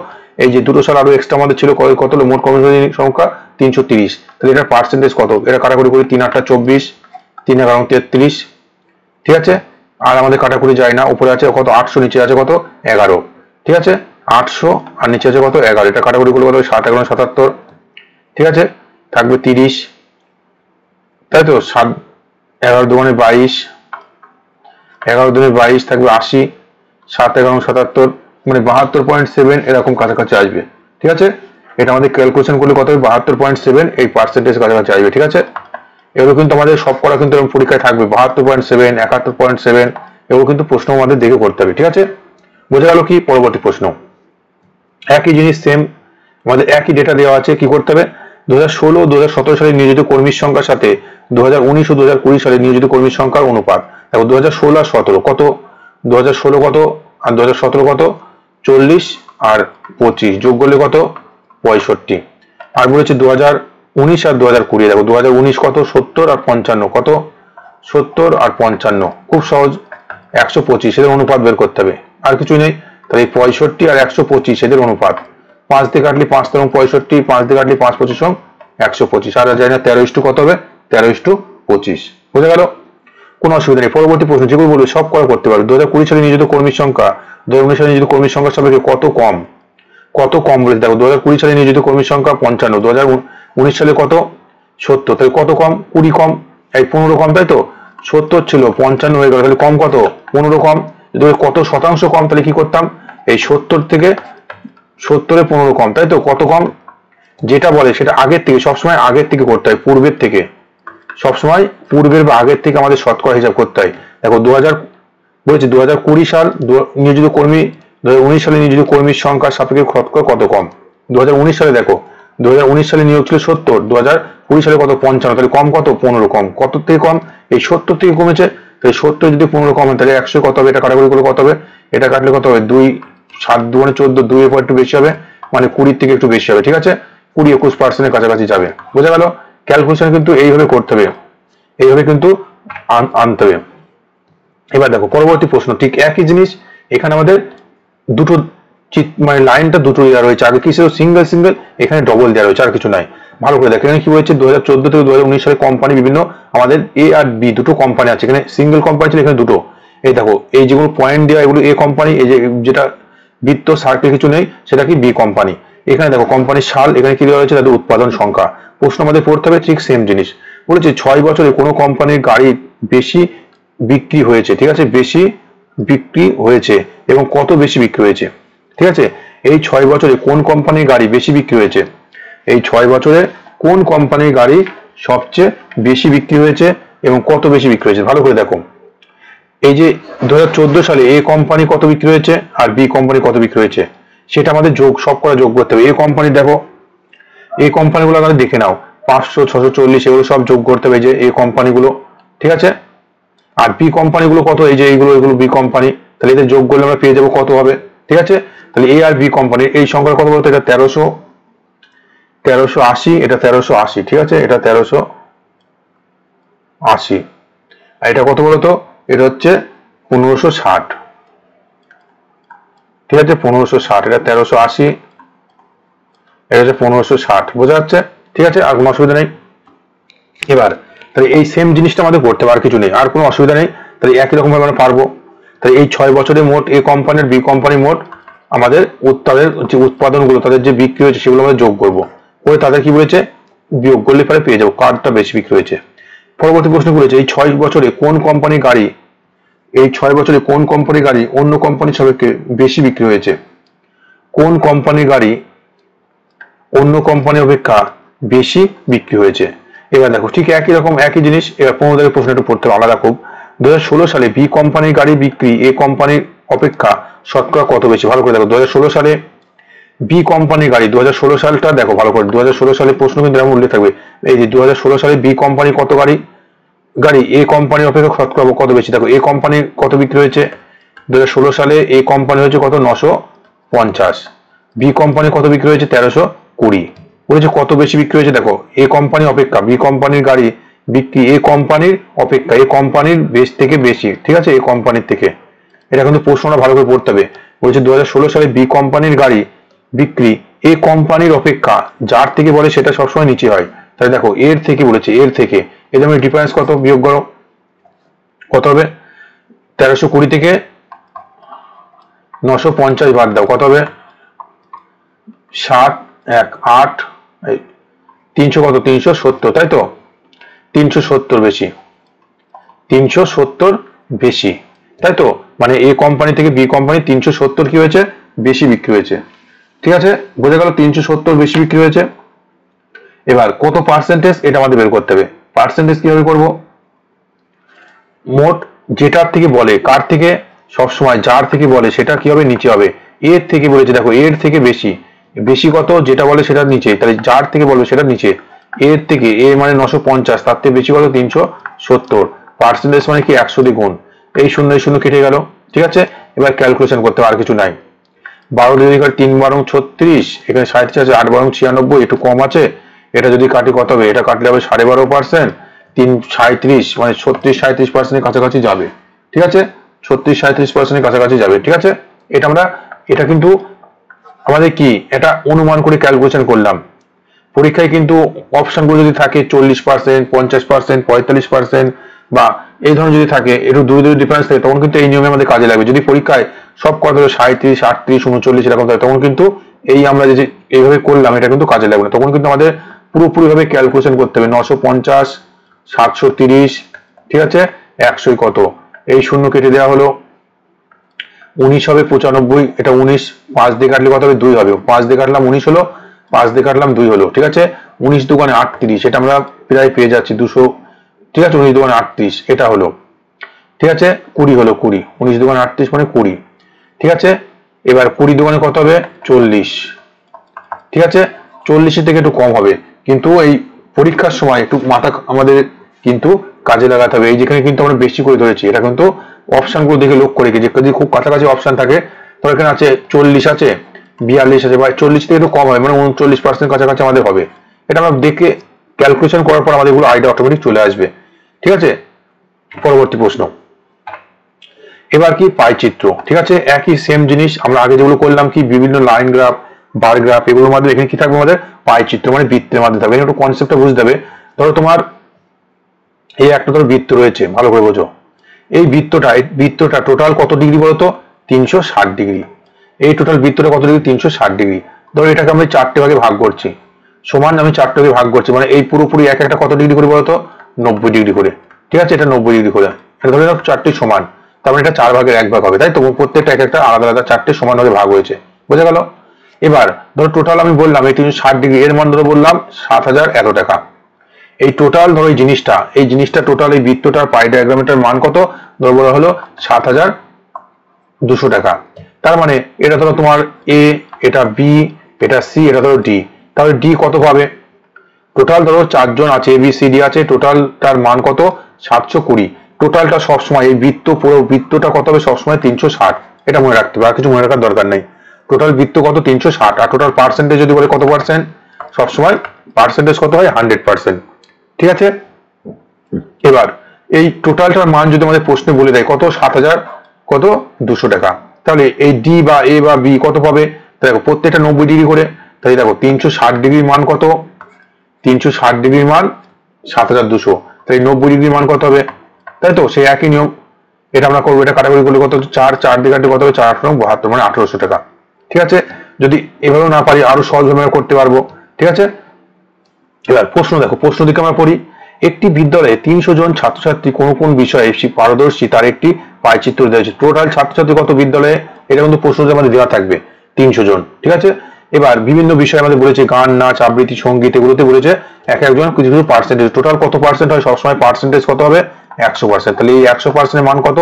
এই যে 2 সাল আরো এক্সট্রা আমাদের ছিল কত হলো, মোট কর্মচারী সংখ্যা 330, তাহলে এটার পার্সেন্টেজ কত, এটা কাটাকুটি করি 3 8 24, 3 11 33, ঠিক আছে। আর আমাদের কাটাকুটি যায় না, উপরে আছে কত 800, নিচে আছে কত 11, ঠিক আছে, 800 আর নিচে আছে কত 11, এটা কাটাকুটি করলে কত 7 11 77, ঠিক আছে, থাকবে 30, তাই তো 7 11 দুগুণে 22, 11 দুগুণে 22 থাকবে 80, 7 11 77, মানে 72.7 এরকম কাছাকাছি আসবে, ঠিক আছে। এটা আমাদের ক্যালকুলেশন করলে কত হবে 72.7, এই পার্সেন্টেজ কাছাকাছি আসবে, ঠিক আছে। এগুলো কিন্তু আমাদের সব করা কিন্তু এরকম পরীক্ষায় থাকবে 72.7, 71.7, এগুলো কিন্তু প্রশ্ন আমাদের দেখে করতে হবে, ঠিক আছে। বোঝা গেল কি? পরবর্তী প্রশ্ন, একই জিনিস সেম, আমাদের একই ডেটা দেওয়া আছে, কি করতে হবে 2016 2017 সালে নিয়োজিত কর্মীর সংখ্যার সাথে 2019 ও 2020 সালে নিয়োজিত কর্মীর সংখ্যার অনুপাত। দেখো 2016 আর 17 কত, 2016 কত আর 2017 কত 40 আর 25 যোগ করলে কত 65, আর বলেছে 2019 আর 2020, দেখো 2019 কত 70 আর 55 কত 70 আর 55, খুব সহজ। 125 এদের অনুপাত বের করতে হবে, আর কিছুই নেই। তাহলে 65 আর 125 এদের অনুপাত, 5 দিয়ে কাটলি 5 এবং 65, 5 দিয়ে কাটলি 5 25 125, আর জানি না 13 কত হবে, 13:25। বুঝে গেল? কোনো অসুবিধা নেই। পরবর্তী প্রশ্ন যেগুলো বলবো সব করা করতে পারবে। 2020 সালে নিয়োজিত কর্মীর সংখ্যা 2019 সালে নিয়োজিত কর্মীর সংখ্যার সাপেক্ষে কত কম বলেছে দেখো। 2020 সালে নিয়োজিত কর্মীর সংখ্যা 55, 2019 সালে কত 70, তাহলে কত কম, 20 কম, এই 15 কম, তাই তো। 70 ছিল 55 হয়ে গেল, তাহলে কম কত, 15 কম। যদি কত শতাংশ কম, তাহলে কি করতাম, এই 70 থেকে 70-এ 15 কম, তাই তো। কত কম, যেটা বলে সেটা আগের থেকে, সবসময় আগের থেকে করতে হয়, পূর্বের থেকে, সবসময় পূর্বের বা আগের থেকে আমাদের শতকরা হিসাব করতে হয়। দেখো 2020 সাল নিয়োজিত কর্মী, 2019 সালে নিয়োজিত কর্মীর সংখ্যার সাপেক্ষে শতকরা কত কম। 2019 সালে দেখো, 2019 সালে নিয়োগ ছিল 70, 2020 সালে কত 55, তাহলে কম কত, 15 কম। কত থেকে কম, এই 70 থেকে কমেছে, তাহলে 70 যদি 15 কম হয় তাহলে 100 কত হবে, এটা কাটাকুটি করে কত হবে, এটা কাটলে কত হবে, 2 7 2 মানে 14, 2 এর পর একটু বেশি হবে, মানে 20 থেকে একটু বেশি হবে, ঠিক আছে। 20-21% কাছাকাছি যাবে। বোঝা গেল? ক্যালকুলেশন কিন্তু এইভাবে করতে হবে, এইভাবে কিন্তু আনতে হবে। এবার দেখো পরবর্তী প্রশ্ন, ঠিক একই জিনিস, এখানে আমাদের দুটো মানে লাইনটা দুটো দেওয়া রয়েছে, আগে কি ছিল সিঙ্গেল সিঙ্গেল, এখানে ডবল দেওয়া রয়েছে, আর কিছু নাই। ভালো করে দেখো, এখানে কি বলেছে 2014 থেকে 2019 সালে কোম্পানি বিভিন্ন, আমাদের এ আর বি দুটো কোম্পানি আছে, এখানে সিঙ্গেল কোম্পানি ছিল, এখানে দুটো। এই দেখো এই যেগুলো পয়েন্ট দেওয়া এগুলো এ কোম্পানি, এই যে যেটা বৃত্ত সার্কেল কিছু নেই সেটা কি বি কোম্পানি। এখানে দেখো কোম্পানির সাল, এখানে কি দেওয়া হয়েছে তাদের উৎপাদন সংখ্যা। প্রশ্ন আমাদের পড়তে হবে ঠিক সেম জিনিস, বলেছে 6 বছরে কোনো কোম্পানির গাড়ি বেশি বিক্রি হয়েছে, ঠিক আছে, বেশি বিক্রি হয়েছে এবং কত বেশি বিক্রি হয়েছে, ঠিক আছে। এই 6 বছরে কোন কোম্পানির গাড়ি বেশি বিক্রি হয়েছে, এই 6 বছরে কোন কোম্পানির গাড়ি সবচেয়ে বেশি বিক্রি হয়েছে এবং কত বেশি বিক্রি হয়েছে। ভালো করে দেখো, এই যে 2014 সালে এ কোম্পানি কত বিক্রি হয়েছে আর বি কোম্পানি কত বিক্রি হয়েছে, সেটা আমাদের যোগ, সব করা যোগ করতে হবে। এ কোম্পানি দেখো, এই কোম্পানিগুলো আমাদের দেখে নাও, 500 640 এগুলো সব যোগ করতে হবে, যে এই কোম্পানিগুলো, ঠিক আছে। আর বি কোম্পানিগুলো কত, এই যে এইগুলো, এগুলো বি কোম্পানি, তাহলে এদের যোগ করলে আমরা পেয়ে যাবো কত হবে, ঠিক আছে। তাহলে এ আর বি কোম্পানি এই সংখ্যার কত বলতো, এটা 1380, এটা 1380, ঠিক আছে, এটা 1380, আর এটা কত বলতো, এটা হচ্ছে 1560, ঠিক আছে, 1560, এটা 1380, এটা হচ্ছে 1560, বোঝা যাচ্ছে, ঠিক আছে, আর কোনো অসুবিধা নেই। এবার তাহলে এই সেম জিনিসটা আমাদের করতে হবে, আর কিছু নেই, আর কোনো অসুবিধা নেই। তাহলে একই রকম ভাবে আমরা পারবো। তাহলে এই 6 বছরে মোট এ কোম্পানির বি কোম্পানি মোট আমাদের তাদের যে উৎপাদনগুলো, তাদের যে বিক্রি হয়েছে সেগুলো আমরা যোগ করবো, করে তাদের কি বলেছে বিয়োগ করলে পরে পেয়ে যাবো কারটা বেশি বিক্রি হয়েছে। পরবর্তী প্রশ্ন বলেছে এই 6 বছরে কোন কোম্পানি গাড়ি, এই 6 বছরে কোন কোম্পানি গাড়ি অন্য কোম্পানির সাপেক্ষে বেশি বিক্রি হয়েছে, কোন কোম্পানি গাড়ি অন্য কোম্পানি অপেক্ষা বেশি বিক্রি হয়েছে। এবার দেখো ঠিক একই রকম একই জিনিস, এবার 15 দাগের প্রশ্ন একটু পড়তে আলাদা খুব। 2016 সালে বি কোম্পানির গাড়ি বিক্রি এ কোম্পানির অপেক্ষা শতকরা কত বেশি। ভালো করে দেখো 2016 সালে বি কোম্পানির গাড়ি, 2016 সালটা দেখো ভালো করে, 2016 সালে প্রশ্ন কিন্তু এমন উল্লেখ থাকবে, এই যে 2016 সালে বি কোম্পানি কত গাড়ি এ কোম্পানির অপেক্ষা শতকরা কত বেশি। দেখো এ কোম্পানির কত বিক্রি হয়েছে 2016 সালে, এ কোম্পানি হয়েছে কত 950, বি কোম্পানি কত বিক্রি হয়েছে 1320, বলেছে কত বেশি বিক্রি হয়েছে। দেখো এ কোম্পানি অপেক্ষা বি কোম্পানির গাড়ি বিক্রি এ কোম্পানির অপেক্ষা এ কোম্পানির থেকে বেশি, ঠিক আছে, এ কোম্পানির থেকে। এটা কিন্তু প্রশ্নটা ভালো করে পড়তে হবে। বলছে 2016 সালে বি কোম্পানির গাড়ি বিক্রি এ কোম্পানির অপেক্ষা, যার থেকে বলে সেটা সবসময় নিচে হয়, তাহলে দেখো এর থেকে বলেছে, এর থেকে, এর জন্য ডিফারেন্স কত বিয়োগ করো, কত হবে 1320 থেকে 950 বাদ দাও, কত হবে 7 1 8, 300 কত 370, তাই তো, 370 বেশি, 370 বেশি, তাই তো, মানে এ কোম্পানি থেকে বি কোম্পানি 370 কি হয়েছে বেশি বিক্রি হয়েছে, ঠিক আছে, বোঝা গেল 370 বেশি বিক্রি হয়েছে। এবার কত পার্সেন্টেজ এটা আমাদের বের করতে হবে। পার্সেন্টেজ কিভাবে করব, মোট যেটার থেকে বলে, কার থেকে, সবসময় যার থেকে বলে সেটা কি হবে নিচে হবে, এর থেকে বলেছে, দেখো এর থেকে বেশি, বেশি কত যেটা বলে সেটা নিচে, তাহলে যার থেকে বলবে সেটা নিচে, এর থেকে এ মানে 950, তার থেকে বেশি কত 370, পার্সেন্টেজ মানে কি 100 দিয়ে গুণ, এই শূন্য কেটে গেল, ঠিক আছে। এবার ক্যালকুলেশন করতে হবে, আর কিছু নাই। 12 ডিগ্রি 3 12 36, এখানে 37 আছে, 8 12 96, একটু কম আছে, এটা যদি কাটি কত হবে, এটা কাটলে হবে 12.5%, 37 মানে 36-37% কাছাকাছি যাবে। ঠিক আছে, 36-37% কাছাকাছি যাবে। ঠিক আছে, এটা কিন্তু আমাদের কি এটা অনুমান করে ক্যালকুলেশন করলাম। পরীক্ষায় কিন্তু অপশনগুলো যদি থাকে 40%, 50%, 45% বা এই ধরনের যদি থাকে, একটু দূরে দূরে ডিফারেন্স থাকে, তখন কিন্তু এই নিয়মে আমাদের কাজে লাগবে। যদি পরীক্ষায় সব কথা 37, 38, 39 এরকম থাকে, তখন কিন্তু এই আমরা যে এইভাবে করলাম এটা কিন্তু কাজে লাগবে না। তখন কিন্তু আমাদের পুরোপুরি ভাবে ক্যালকুলেশন করতে হবে। 950, 730, ঠিক আছে, 100 কত, এই শূন্য কেটে দেওয়া হলো, 19 হবে 95, এটা 19 5 দিয়ে কাটলে কত হবে 2 হবে, 5 দিয়ে কাটলাম 19 হলো, 5 দিয়ে কাটলাম 2 হলো। ঠিক আছে, 19 দুগুণে 38, এটা আমরা প্রায় পেয়ে যাচ্ছি 200। ঠিক আছে, 19 দুগুণে 38 এটা হলো। ঠিক আছে, 20 হলো, 20, 19 দুগুণে 38 মানে 20। ঠিক আছে, এবার 20 দুগুণে কত হবে 40। ঠিক আছে, 40 থেকে একটু কম হবে, কিন্তু এই পরীক্ষার সময় একটু মাথা আমাদের কিন্তু কাজে লাগাতে হবে। এই যেখানে কিন্তু আমরা বেশি করে ধরেছি, এটা কিন্তু অপশন গুলো দেখে লক্ষ্য রেখে, যে যদি খুব কাছাকাছি অপশন থাকে, তো এখানে আছে 40 আছে, 42 আছে, বা 40 থেকে একটু কম হবে, মানে 39% কাছাকাছি আমাদের হবে। এটা আমরা দেখে ক্যালকুলেশন করার পর আমাদের এগুলো আইডিয়া অটোমেটিক চলে আসবে। ঠিক আছে, পরবর্তী প্রশ্ন। এবার কি পাই চিত্র। ঠিক আছে, একই সেম জিনিস আমরা আগে যেগুলো করলাম, কি বিভিন্ন লাইন গ্রাফ, বার গ্রাফ, এগুলোর মাধ্যমে এখানে কি থাকবে আমাদের পাই চিত্র, মানে বৃত্তের মাধ্যমে থাকবে। একটু কনসেপ্টটা বুঝতে হবে। ধরো তোমার এই একটা ধরো বৃত্ত রয়েছে, ভালো করে বোঝো। এই বৃত্তটা টোটাল কত ডিগ্রি বলতো 360 ডিগ্রি। এই টোটাল বৃত্তটা কত ডিগ্রি 360 ডিগ্রি। ধরো এটাকে আমি 4টে ভাগে ভাগ করছি, সমান আমি 4টে ভাগে ভাগ করছি, মানে এই পুরোপুরি এক একটা কত ডিগ্রি করে বলতো 90 ডিগ্রি করে। ঠিক আছে, এটা 90 ডিগ্রি করে, এটা ধরে নাও 4টি সমান, তার মানে এটা 4 ভাগের 1 ভাগ হবে, তাই তো প্রত্যেকটা এক একটা আলাদা আলাদা 4টে সমান ভাগে ভাগ হয়েছে, বোঝা গেল। এবার ধরো টোটাল আমি বললাম এই 360 ডিগ্রি, এর মান ধরো বললাম 7001 টাকা। এই টোটাল ধরো এই জিনিসটা টোটাল এই বৃত্তটার পাই ডায়াগ্রামটার মান কত ধরো বলা হলো 7200 টাকা। তার মানে এটা ধরো তোমার এ, এটা বি, এটা সি, এটা ধরো ডি, তাহলে ডি কত পাবে। টোটাল ধরো 4জন আছে, এ বি সি ডি আছে, টোটালটার মান কত 720। টোটালটা সবসময় এই পুরো বৃত্তটা কত হবে সবসময় 360, এটা মনে রাখতে হবে, আর কিছু মনে রাখার দরকার নেই। টোটাল বৃত্ত কত 360, আর টোটাল পার্সেন্টেজ যদি বলে কত পার্সেন্ট, সবসময় পার্সেন্টেজ কত হয় 100%। ঠিক আছে, এবার এই টোটালটার মান যদি আমাদের প্রশ্নে বলে দেয় কত 7200 টাকা, তাহলে এই ডি বা এ বা বি কত পাবে। দেখো প্রত্যেকটা 90 ডিগ্রি করে, তাই দেখো 360 ডিগ্রির মান কত, 360 ডিগ্রির মান 7200, তাই 90 ডিগ্রির মান কত হবে, তাই তো সেই একই নিয়ম। এটা আমরা করবো, এটা কাটাকুটি করলে কত 4 দিয়ে কাটলে কত হবে 4 8 72, মানে 1800 টাকা। ঠিক আছে, যদি এভাবেও না পারি আরো সহজভাবে করতে পারবো। ঠিক আছে, এবার প্রশ্ন দেখো, প্রশ্ন দিকে আমরা পড়ি। একটি বিদ্যালয়ে 300 জন ছাত্রছাত্রী কোন কোন বিষয়ে পারদর্শী তার একটি পাইচিত্র দেওয়া হয়েছে। টোটাল ছাত্রছাত্রী কত বিদ্যালয়ে, এটা কিন্তু প্রশ্নতে আমাদের দেওয়া থাকবে 300 জন। ঠিক আছে, এবার বিভিন্ন বিষয়ে আমাদের বলেছে গান, নাচ, আবৃত্তি, সঙ্গীত, এগুলোতে বলেছে এক একজন কিছু কিছু পার্সেন্টেজ। টোটাল কত পার্সেন্ট হয়, সবসময় পার্সেন্টেজ কত হবে 100%। তাহলে এই 100%-এর মান কত,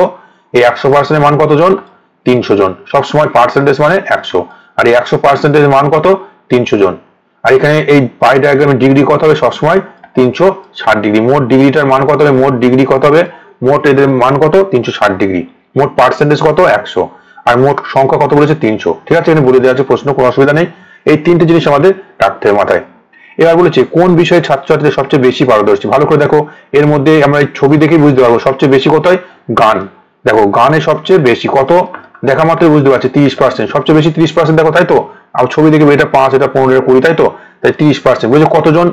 এই 100%-এর মান কত জন 300 জন, সবসময় পার্সেন্টেজ মানে 100, আর এই 100%-এর মান কত 300 জন। আর এখানে এই পাই ডায়াগ্রামের ডিগ্রি কত হবে সবসময় 360 ডিগ্রি। মোট ডিগ্রিটার মান কত হবে, মোট ডিগ্রি কত হবে, মোট এদের মান কত 360 ডিগ্রি, মোট পার্সেন্টেজ কত 100, আর মোট সংখ্যা কত বলেছে 300। ঠিক আছে, এখানে বলে দেওয়া আছে প্রশ্ন, কোনো অসুবিধা নেই। এই তিনটে জিনিস আমাদের রাখতে হবে মাথায়। এবার বলেছে কোন বিষয়ে ছাত্রছাত্রীদের সবচেয়ে বেশি পারদর্শী। ভালো করে দেখো, এর মধ্যে আমরা এই ছবি দেখেই বুঝতে পারবো সবচেয়ে বেশি কোথায়, গান। দেখো গানে সবচেয়ে বেশি কত দেখা মাত্রই বুঝতে পারছি 30%, সবচেয়ে বেশি 30%। দেখো তাই তো, আর ছবি দেখে এটা 5, এটা 15, এটা 20, তাই তো, তাই 30% বুঝছো কতজন,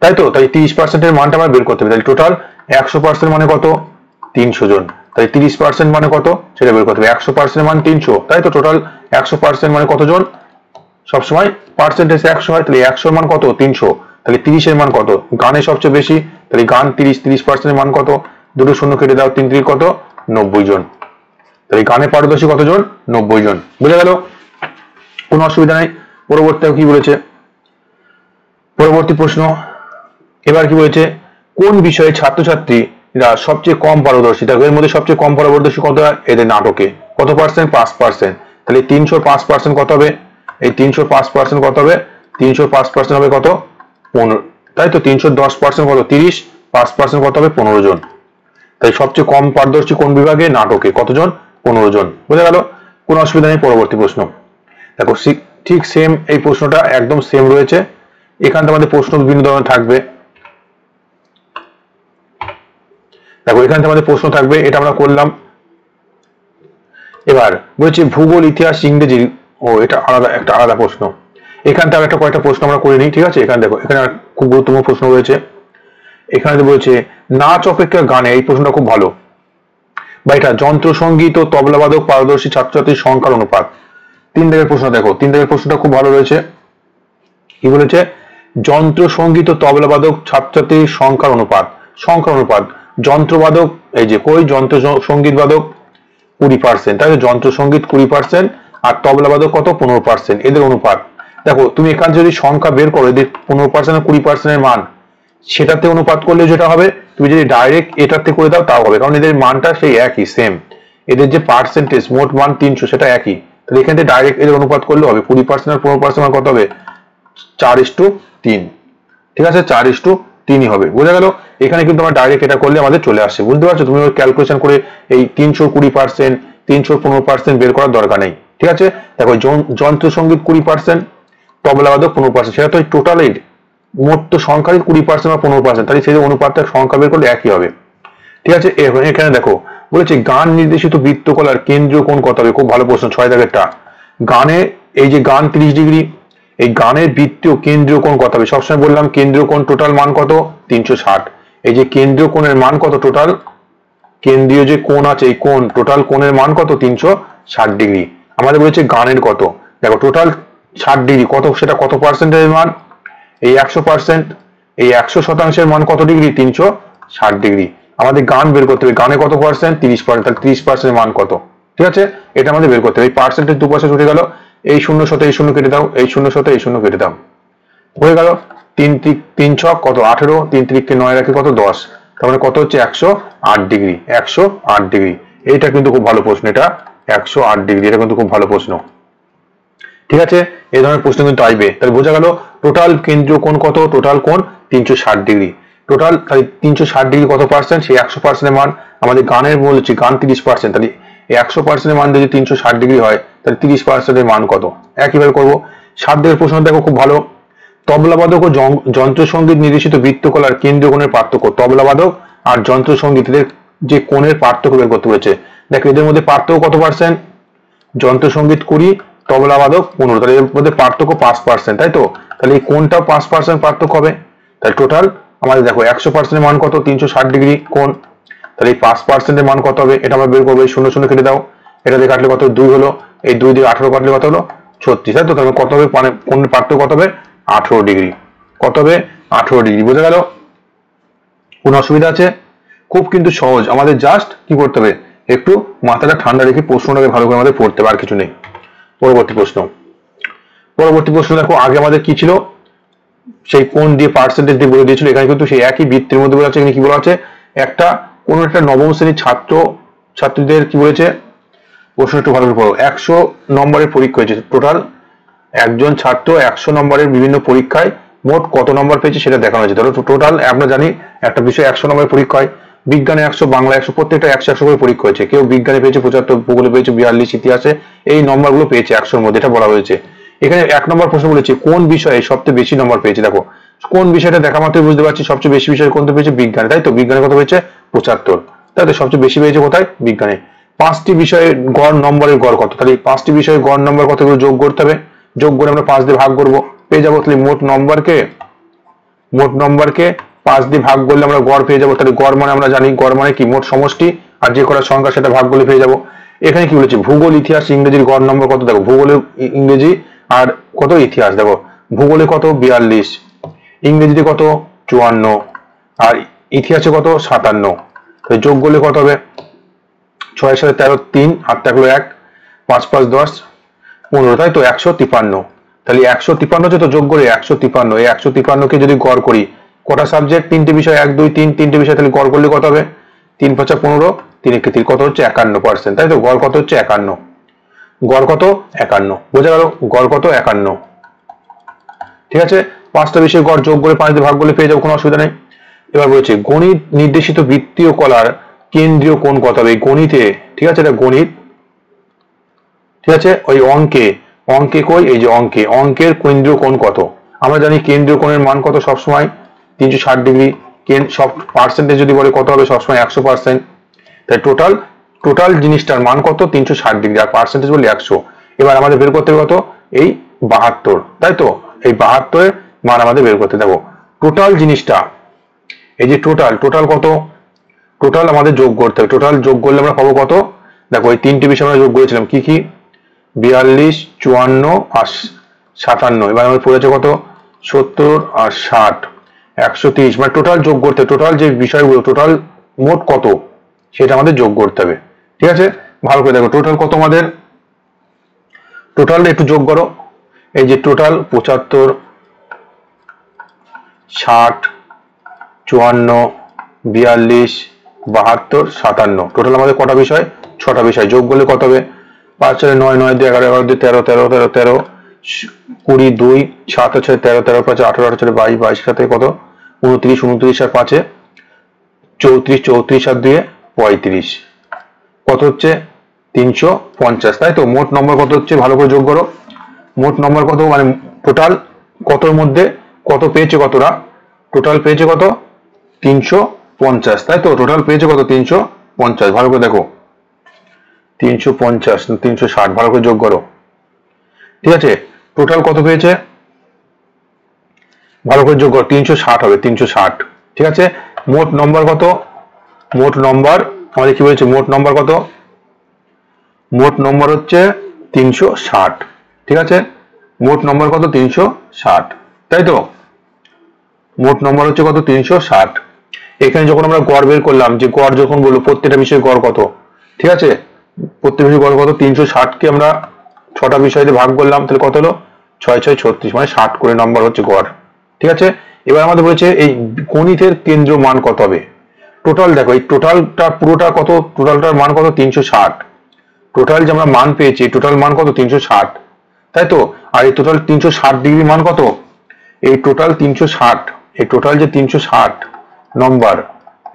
তাই তো, তাই 30%-এর মানটা আমরা বের করতে হবে। তাই টোটাল 100% মানে কত 300 জন, তাই 30% মানে কত সেটা বের করতে হবে। 100% মান 300, তাই তো, টোটাল 100% মানে কতজন, সবসময় পার্সেন্টেজ 100 হয়, তাহলে 100-এর মান কত 300, তাহলে 30-এর মান কত, গানে সবচেয়ে বেশি, তাহলে গান 30%-এর মান কত, দুটো শূন্য কেটে দাও, 3 3 কত 90 জন, তাহলে গানে পারদর্শী কতজন 90 জন, বুঝা গেল, কোনো অসুবিধা নেই। পরবর্তী কি বলেছে, পরবর্তী প্রশ্ন। এবার কি বলেছে, কোন বিষয়ে ছাত্রছাত্রীরা সবচেয়ে কম পারদর্শী। দেখো এর মধ্যে সবচেয়ে কম পারদর্শী কত হয়, এদের নাটকে কত পার্সেন্ট 5%, তাহলে 305% কত হবে, এই 305% কত হবে, 305% হবে কত 15, তাই তো 310% কত 30, 5% কত হবে 15 জন। তাই সবচেয়ে কম পারদর্শী কোন বিভাগে, নাটকে, কতজন 15 জন, বুঝা গেল, কোনো অসুবিধা নেই। পরবর্তী প্রশ্ন দেখো, ঠিক সেম এই প্রশ্নটা একদম সেম রয়েছে, এখান থেকে আমাদের প্রশ্ন বিভিন্ন ধরনের থাকবে। দেখো এখান থেকে আমাদের প্রশ্ন থাকবে, এটা আমরা করলাম। এবার বলছি ভূগোল, ইতিহাস, ইংরেজি। ও এটা আলাদা, একটা আলাদা প্রশ্ন। এখান থেকে একটা কয়েকটা প্রশ্ন আমরা করে নিই, ঠিক আছে। এখানে দেখো, এখানে খুব গুরুত্বপূর্ণ প্রশ্ন রয়েছে। এখানে বলছে নাচ অপেক্ষা গানে, এই প্রশ্নটা খুব ভালো। বা এটা যন্ত্র সঙ্গীত ও তবলাবাদক পারদর্শী ছাত্রছাত্রীর সংখ্যার অনুপাত। 3 দাগের প্রশ্ন দেখো, 3 দাগের প্রশ্নটা খুব ভালো রয়েছে। কি বলেছে? যন্ত্র সঙ্গীত ও তবলাবাদক ছাত্রছাত্রীর সংখ্যার অনুপাত। সংখ্যার অনুপাত, যন্ত্রবাদক এই যে কই যন্ত্র সঙ্গীত বাদক 20%, তাই যন্ত্র সঙ্গীত 20% আর তবলাবাদক কত 15%, এদের অনুপাত। দেখো তুমি এখানে যদি সংখ্যা বের করো, এদের 15% আর 20% এর মান, সেটাতে অনুপাত করলে যেটা হবে, তুমি যদি ডাইরেক্ট এটাতে করে দাও তাও হবে, কারণ এদের মানটা সেই একই, সেম। এদের যে পার্সেন্টেজ মোট মান 300, সেটা একই। তাহলে এখান থেকে ডাইরেক্ট এদের অনুপাত করলে হবে 20% আর 15% কত হবে 4:3। ঠিক আছে, 4:3 হবে, বোঝা গেল। এখানে কিন্তু আমরা ডাইরেক্ট এটা করলে আমাদের চলে আসছে, বুঝতে পারছো? তুমি ওই ক্যালকুলেশন করে এই 320%, 315% বের করার দরকার নেই, ঠিক আছে। দেখো যন্ত্র সঙ্গীত 20%, তবলাবাদক 15%, সেটা তো টোটালের মোট তো সংখ্যারই 20% বা 15%, তাহলে সেই অনুপাতটা সংখ্যা বের করলে একই হবে, ঠিক আছে। এখানে দেখো বলেছে গান নির্দেশিত বৃত্তকলার কেন্দ্রীয় কোণ কত হবে? খুব ভালো প্রশ্ন, 6 দাগেরটা। গানে এই যে গান 30 ডিগ্রি, এই গানের বৃত্তীয় কেন্দ্রীয় কোণ কত হবে? সবসময় বললাম কেন্দ্রীয় কোণ টোটাল মান কত 360। এই যে কেন্দ্রীয় কোণের মান কত, টোটাল কেন্দ্রীয় যে কোণ আছে এই কোণ টোটাল কোণের মান কত 360 ডিগ্রি। আমাদের বলেছে গানের কত, দেখো টোটাল 60 ডিগ্রি কত, সেটা কত পার্সেন্টের মান? এই 100%। এই 100% মান কত ডিগ্রি? 360 ডিগ্রি। আমাদের গান বের করতে হবে, গানে কত পার্সেন্ট? 30%, তাহলে 30% মান কত? ঠিক আছে, এটা আমাদের বের করতে হবে। এই পার্সেন্টেজ 2% উঠে গেল, এই 0 সাথে এই 0 কেটে দাও, এই 0 সাথে এই 0 কেটে দাও, হয়ে গেল। 3 ছক কত 18, 3 3কে 9 রাখে কত 10, তার মানে কত হচ্ছে 108 ডিগ্রি। 108 ডিগ্রি, এইটা কিন্তু খুব ভালো প্রশ্ন, এটা 108 ডিগ্রি, এটা কিন্তু খুব ভালো প্রশ্ন, ঠিক আছে। এই ধরনের প্রশ্ন কিন্তু আসবে, তাহলে বোঝা গেল টোটাল কেন্দ্রীয় কোণ কত, টোটাল কোণ 360 ডিগ্রি। টোটাল তাহলে 360 ডিগ্রি কত পার্সেন্ট? সেই 100% এর মান। আমাদের গানের বলেছি গান 30%, তাহলে এই 100% এর মান যদি 360 ডিগ্রি হয়, তাহলে 30% এর মান কত? একইভাবে করবো। 7 দাগের প্রশ্ন দেখো, খুব ভালো। তবলাবাদক ও যন্ত্রসঙ্গীত নির্দেশিত বৃত্তকলার কেন্দ্রীয় কোণের পার্থক্য। তবলাবাদক আর যন্ত্রসঙ্গীতদের যে কোণের পার্থক্য বের করতে হয়েছে, দেখো এদের মধ্যে পার্থক্য কত পার্সেন্ট? যন্ত্রসঙ্গীত 20, তবলাবাদক 15, তাহলে এর মধ্যে পার্থক্য 5%, তাই তো। তাহলে এই কোণটাও 5% পার্থক্য হবে। তাহলে টোটাল আমাদের দেখো 100% এর মান কত? 360 ডিগ্রি কোণ। তাহলে এই 5% এর মান কত হবে? এটা আমরা বের করবো, এই 0 0 কেটে দাও, এটা দিয়ে কাটলে কত 2 হলো, এই 2 দিয়ে 18 কাটলে কত হলো 36, তাই তো। তাহলে কত হবে, মানে কোণের পার্থক্য কত হবে? 18 ডিগ্রি। কত হবে? 18 ডিগ্রি, বোঝা গেল? কোন অসুবিধা আছে? খুব কিন্তু সহজ, আমাদের জাস্ট কি করতে হবে, একটু মাথাটা ঠান্ডা রেখে প্রশ্নটাকে ভালো করে আমাদের পড়তে হবে, আর কিছু নেই। পরবর্তী প্রশ্ন, পরবর্তী প্রশ্ন দেখো, আগে আমাদের কি ছিল, সেই কোণ দিয়ে পার্সেন্টেজ দিয়ে বলে দিয়েছিল। এখানে কিন্তু সেই একই বৃত্তের মধ্যে বলা আছে, এখানে কি বলা আছে, একটা কোন একটা নবম শ্রেণীর ছাত্রীদের কি বলেছে, প্রশ্ন একটু ভালো করে পড়ো। 100 নম্বরের পরীক্ষা হয়েছে, টোটাল একজন ছাত্র 100 নম্বরের বিভিন্ন পরীক্ষায় মোট কত নম্বর পেয়েছে সেটা দেখানো হয়েছে। ধরো টোটাল আমরা জানি একটা বিষয় 100 নম্বরের পরীক্ষা হয়, বিজ্ঞানে 100, বাংলা 100, প্রত্যেকটা 100 করে পরীক্ষা হয়েছে। কেউ বিজ্ঞানে পেয়েছে 75, ভূগোলে পেয়েছে 42, ইতিহাসে এই নম্বরগুলো পেয়েছে 100-র মধ্যে, এটা বলা হয়েছে। এখানে 1 নম্বর প্রশ্ন বলেছে কোন বিষয়ে সবচেয়ে বেশি নম্বর পেয়েছে। দেখো কোন বিষয়টা দেখা মাত্রই বুঝতে পারছি, সবচেয়ে বেশি বিষয় কোনটা পেয়েছে? বিজ্ঞানে, তাই তো। বিজ্ঞানে কত পেয়েছে? 75, তাই তো। সবচেয়ে বেশি পেয়েছে কোথায়? বিজ্ঞানে। 5টি বিষয়ে গড় নম্বরের গড় কত? তাহলে 5টি বিষয়ে গড় নম্বর কতগুলো যোগ করতে হবে, যোগ করে আমরা 5 দিয়ে ভাগ করবো, পেয়ে যাবো। তাহলে মোট নম্বরকে 5 দিয়ে ভাগ করলে আমরা গড় পেয়ে যাবো। তাহলে গড় মানে আমরা জানি, গড় মানে কি, মোট সমষ্টি, আর যে কটা সংখ্যা সেটা ভাগ করলে পেয়ে যাবো। এখানে কি বলেছে, ভূগোল, ইতিহাস, ইংরেজির গড় নম্বর কত? দেখো ভূগোলে, ইংরেজি আর কত, ইতিহাস। দেখো ভূগোলে কত? 42, ইংরেজিতে কত? 54, আর ইতিহাসে কত? 57। যোগ করলে কত হবে? 6 7 13, 3 আর 1, 5 5 10 15, তাই তো। 153। তাহলে 153 হচ্ছে তো, যোগ করে 153। এই 153কে যদি গড় করি, কটা সাবজেক্ট? 3টে বিষয়, 1 2 3, 3টে বিষয়, তাহলে গড় করলে কত হবে? 3 5 15, 3 1 3, কত হচ্ছে? 51%, তাই তো। গড় কত হচ্ছে? 51। গড় কত? 51, বোঝা গেল? গড় কত? 51, ঠিক আছে। 5টা বিষয় গড় যোগ করে 5 দিয়ে ভাগ করলে পেয়ে যাবো, কোনো অসুবিধা নেই। এবার বলছে গণিত নির্দেশিত বৃত্তীয় কলার কেন্দ্রীয় কোণ কত হবে? গণিতে, ঠিক আছে, এটা গণিত, ঠিক আছে। ওই অঙ্কে কই, এই যে অঙ্কের কেন্দ্রীয় কোণ কত? আমরা জানি কেন্দ্রীয় কোণের মান কত সবসময়? 360 ডিগ্রি। সব পার্সেন্টেজ যদি বলে কত হবে, সবসময় 100%। তাই টোটাল টোটাল জিনিসটার মান কত, 360 ডিগ্রি, আর পার্সেন্টেজ বলি 100। এবার আমাদের বের করতে হবে কত, এই 72, তাই তো? এই 72 এর মান আমাদের বের করতে দেবো। টোটাল জিনিসটা, এই যে টোটাল কত, টোটাল আমাদের যোগ করতে হবে। টোটাল যোগ করলে আমরা পাবো কত, দেখো এই তিনটি বিষয় আমরা যোগ করেছিলাম, কি কি, 42, 54 আর 57। এবার আমাদের পড়েছে কত, 70 আর 60, 130। মানে টোটাল যোগ করতে, টোটাল যে বিষয়গুলো, টোটাল মোট কত সেটা আমাদের যোগ করতে হবে। ঠিক আছে, ভালো করে দেখো টোটাল কত আমাদের, টোটালটা একটু যোগ করো। এই যে টোটাল 75, 60, 54, 42, 72, 57। টোটাল আমাদের কটা বিষয়, 6টা বিষয়। যোগ করলে কত হবে, 5 4 9 9 2 11 11 2 13 13 13 13 20 2 7 6 13 13 5 18 18 22 22 সাথে কত, 29 29 আর 5 34 34 আর 2 35, কত হচ্ছে 350। তাই তো? মোট নম্বর কত হচ্ছে, ভালো করে যোগ করো। মোট নম্বর কত, মানে টোটাল কতর মধ্যে কত পেয়েছে, কতটা টোটাল পেয়েছে কত, 350। তাই তো? টোটাল পেয়েছে কত, 350। ভালো করে দেখো, 350 360, ভালো করে যোগ করো। ঠিক আছে, টোটাল কত পেয়েছে, ভালো করে যোগ করো, 360 হবে, 360। ঠিক আছে, মোট নম্বর কত, মোট নম্বর আমাদের কি বলেছে, মোট নম্বর কত, মোট নম্বর হচ্ছে 360। ঠিক আছে, মোট নম্বর কত, 360। তাই তো? মোট নম্বর হচ্ছে কত, 360। এখানে যখন আমরা গড় বের করলাম, যে গড় যখন বললো প্রত্যেকটা বিষয়ে গড় কত, ঠিক আছে, প্রত্যেক বিষয়ে গড় কত, 360কে আমরা 6টা বিষয়ে ভাগ করলাম, তাহলে কত হলো, 6 6 36, মানে 60 করে নম্বর হচ্ছে গড়। ঠিক আছে, এবার আমাদের বলেছে এই গণিতের কেন্দ্র মান কত হবে। টোটাল দেখো, এই টোটালটা পুরোটা কত, টোটালটার মান কত, 360। টোটাল যে আমরা মান পেয়েছি, টোটাল মান কত, 360। তাই তো? আর এই টোটাল 360 ডিগ্রি মান কত, এই টোটাল 360, এই টোটাল যে 360 নম্বর,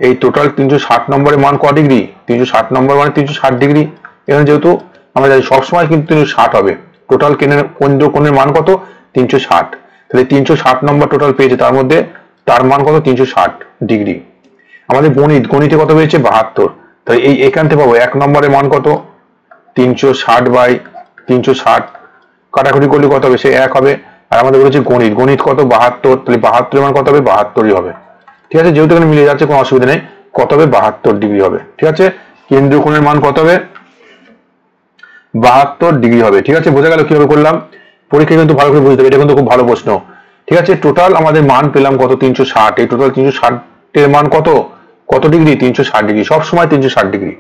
এই টোটাল 360 নম্বরের মান ক ডিগ্রি, 360 নম্বর মানে 360 ডিগ্রি। এখানে যেহেতু আমরা জানি সবসময় কিন্তু 360 হবে। টোটাল কেন্দ্র কোণের মান কত, 360। তাহলে 360 নম্বর টোটাল পেয়েছে, তার মধ্যে তার মান কত, 360 ডিগ্রি। আমাদের গণিতে কত পেয়েছে, 72। তাহলে এই এখান থেকে পাবো 1 নম্বরের মান কত, 360 বাই 360, কাটাকুটি করলে কত হবে, সে 1 হবে। আর আমাদের বলেছে গণিত কত, 72। তাহলে 72 মান কত হবে, 72ই হবে। ঠিক আছে, যেহেতু এখানে মিলে যাচ্ছে কোনো অসুবিধা নেই, কত হবে, 72 ডিগ্রি হবে। ঠিক আছে, কেন্দ্রীয় কোণের মান কত হবে, 72 ডিগ্রি হবে। ঠিক আছে, বোঝা গেল কিভাবে করলাম। পরীক্ষায় কিন্তু ভালো করে বুঝতে হবে, এটা কিন্তু খুব ভালো প্রশ্ন। ঠিক আছে, টোটাল আমাদের মান পেলাম কত, 360। এই টোটাল 360 এর মান কত, কত ডিগ্রি, 360 ডিগ্রি, সবসময় 360 ডিগ্রি।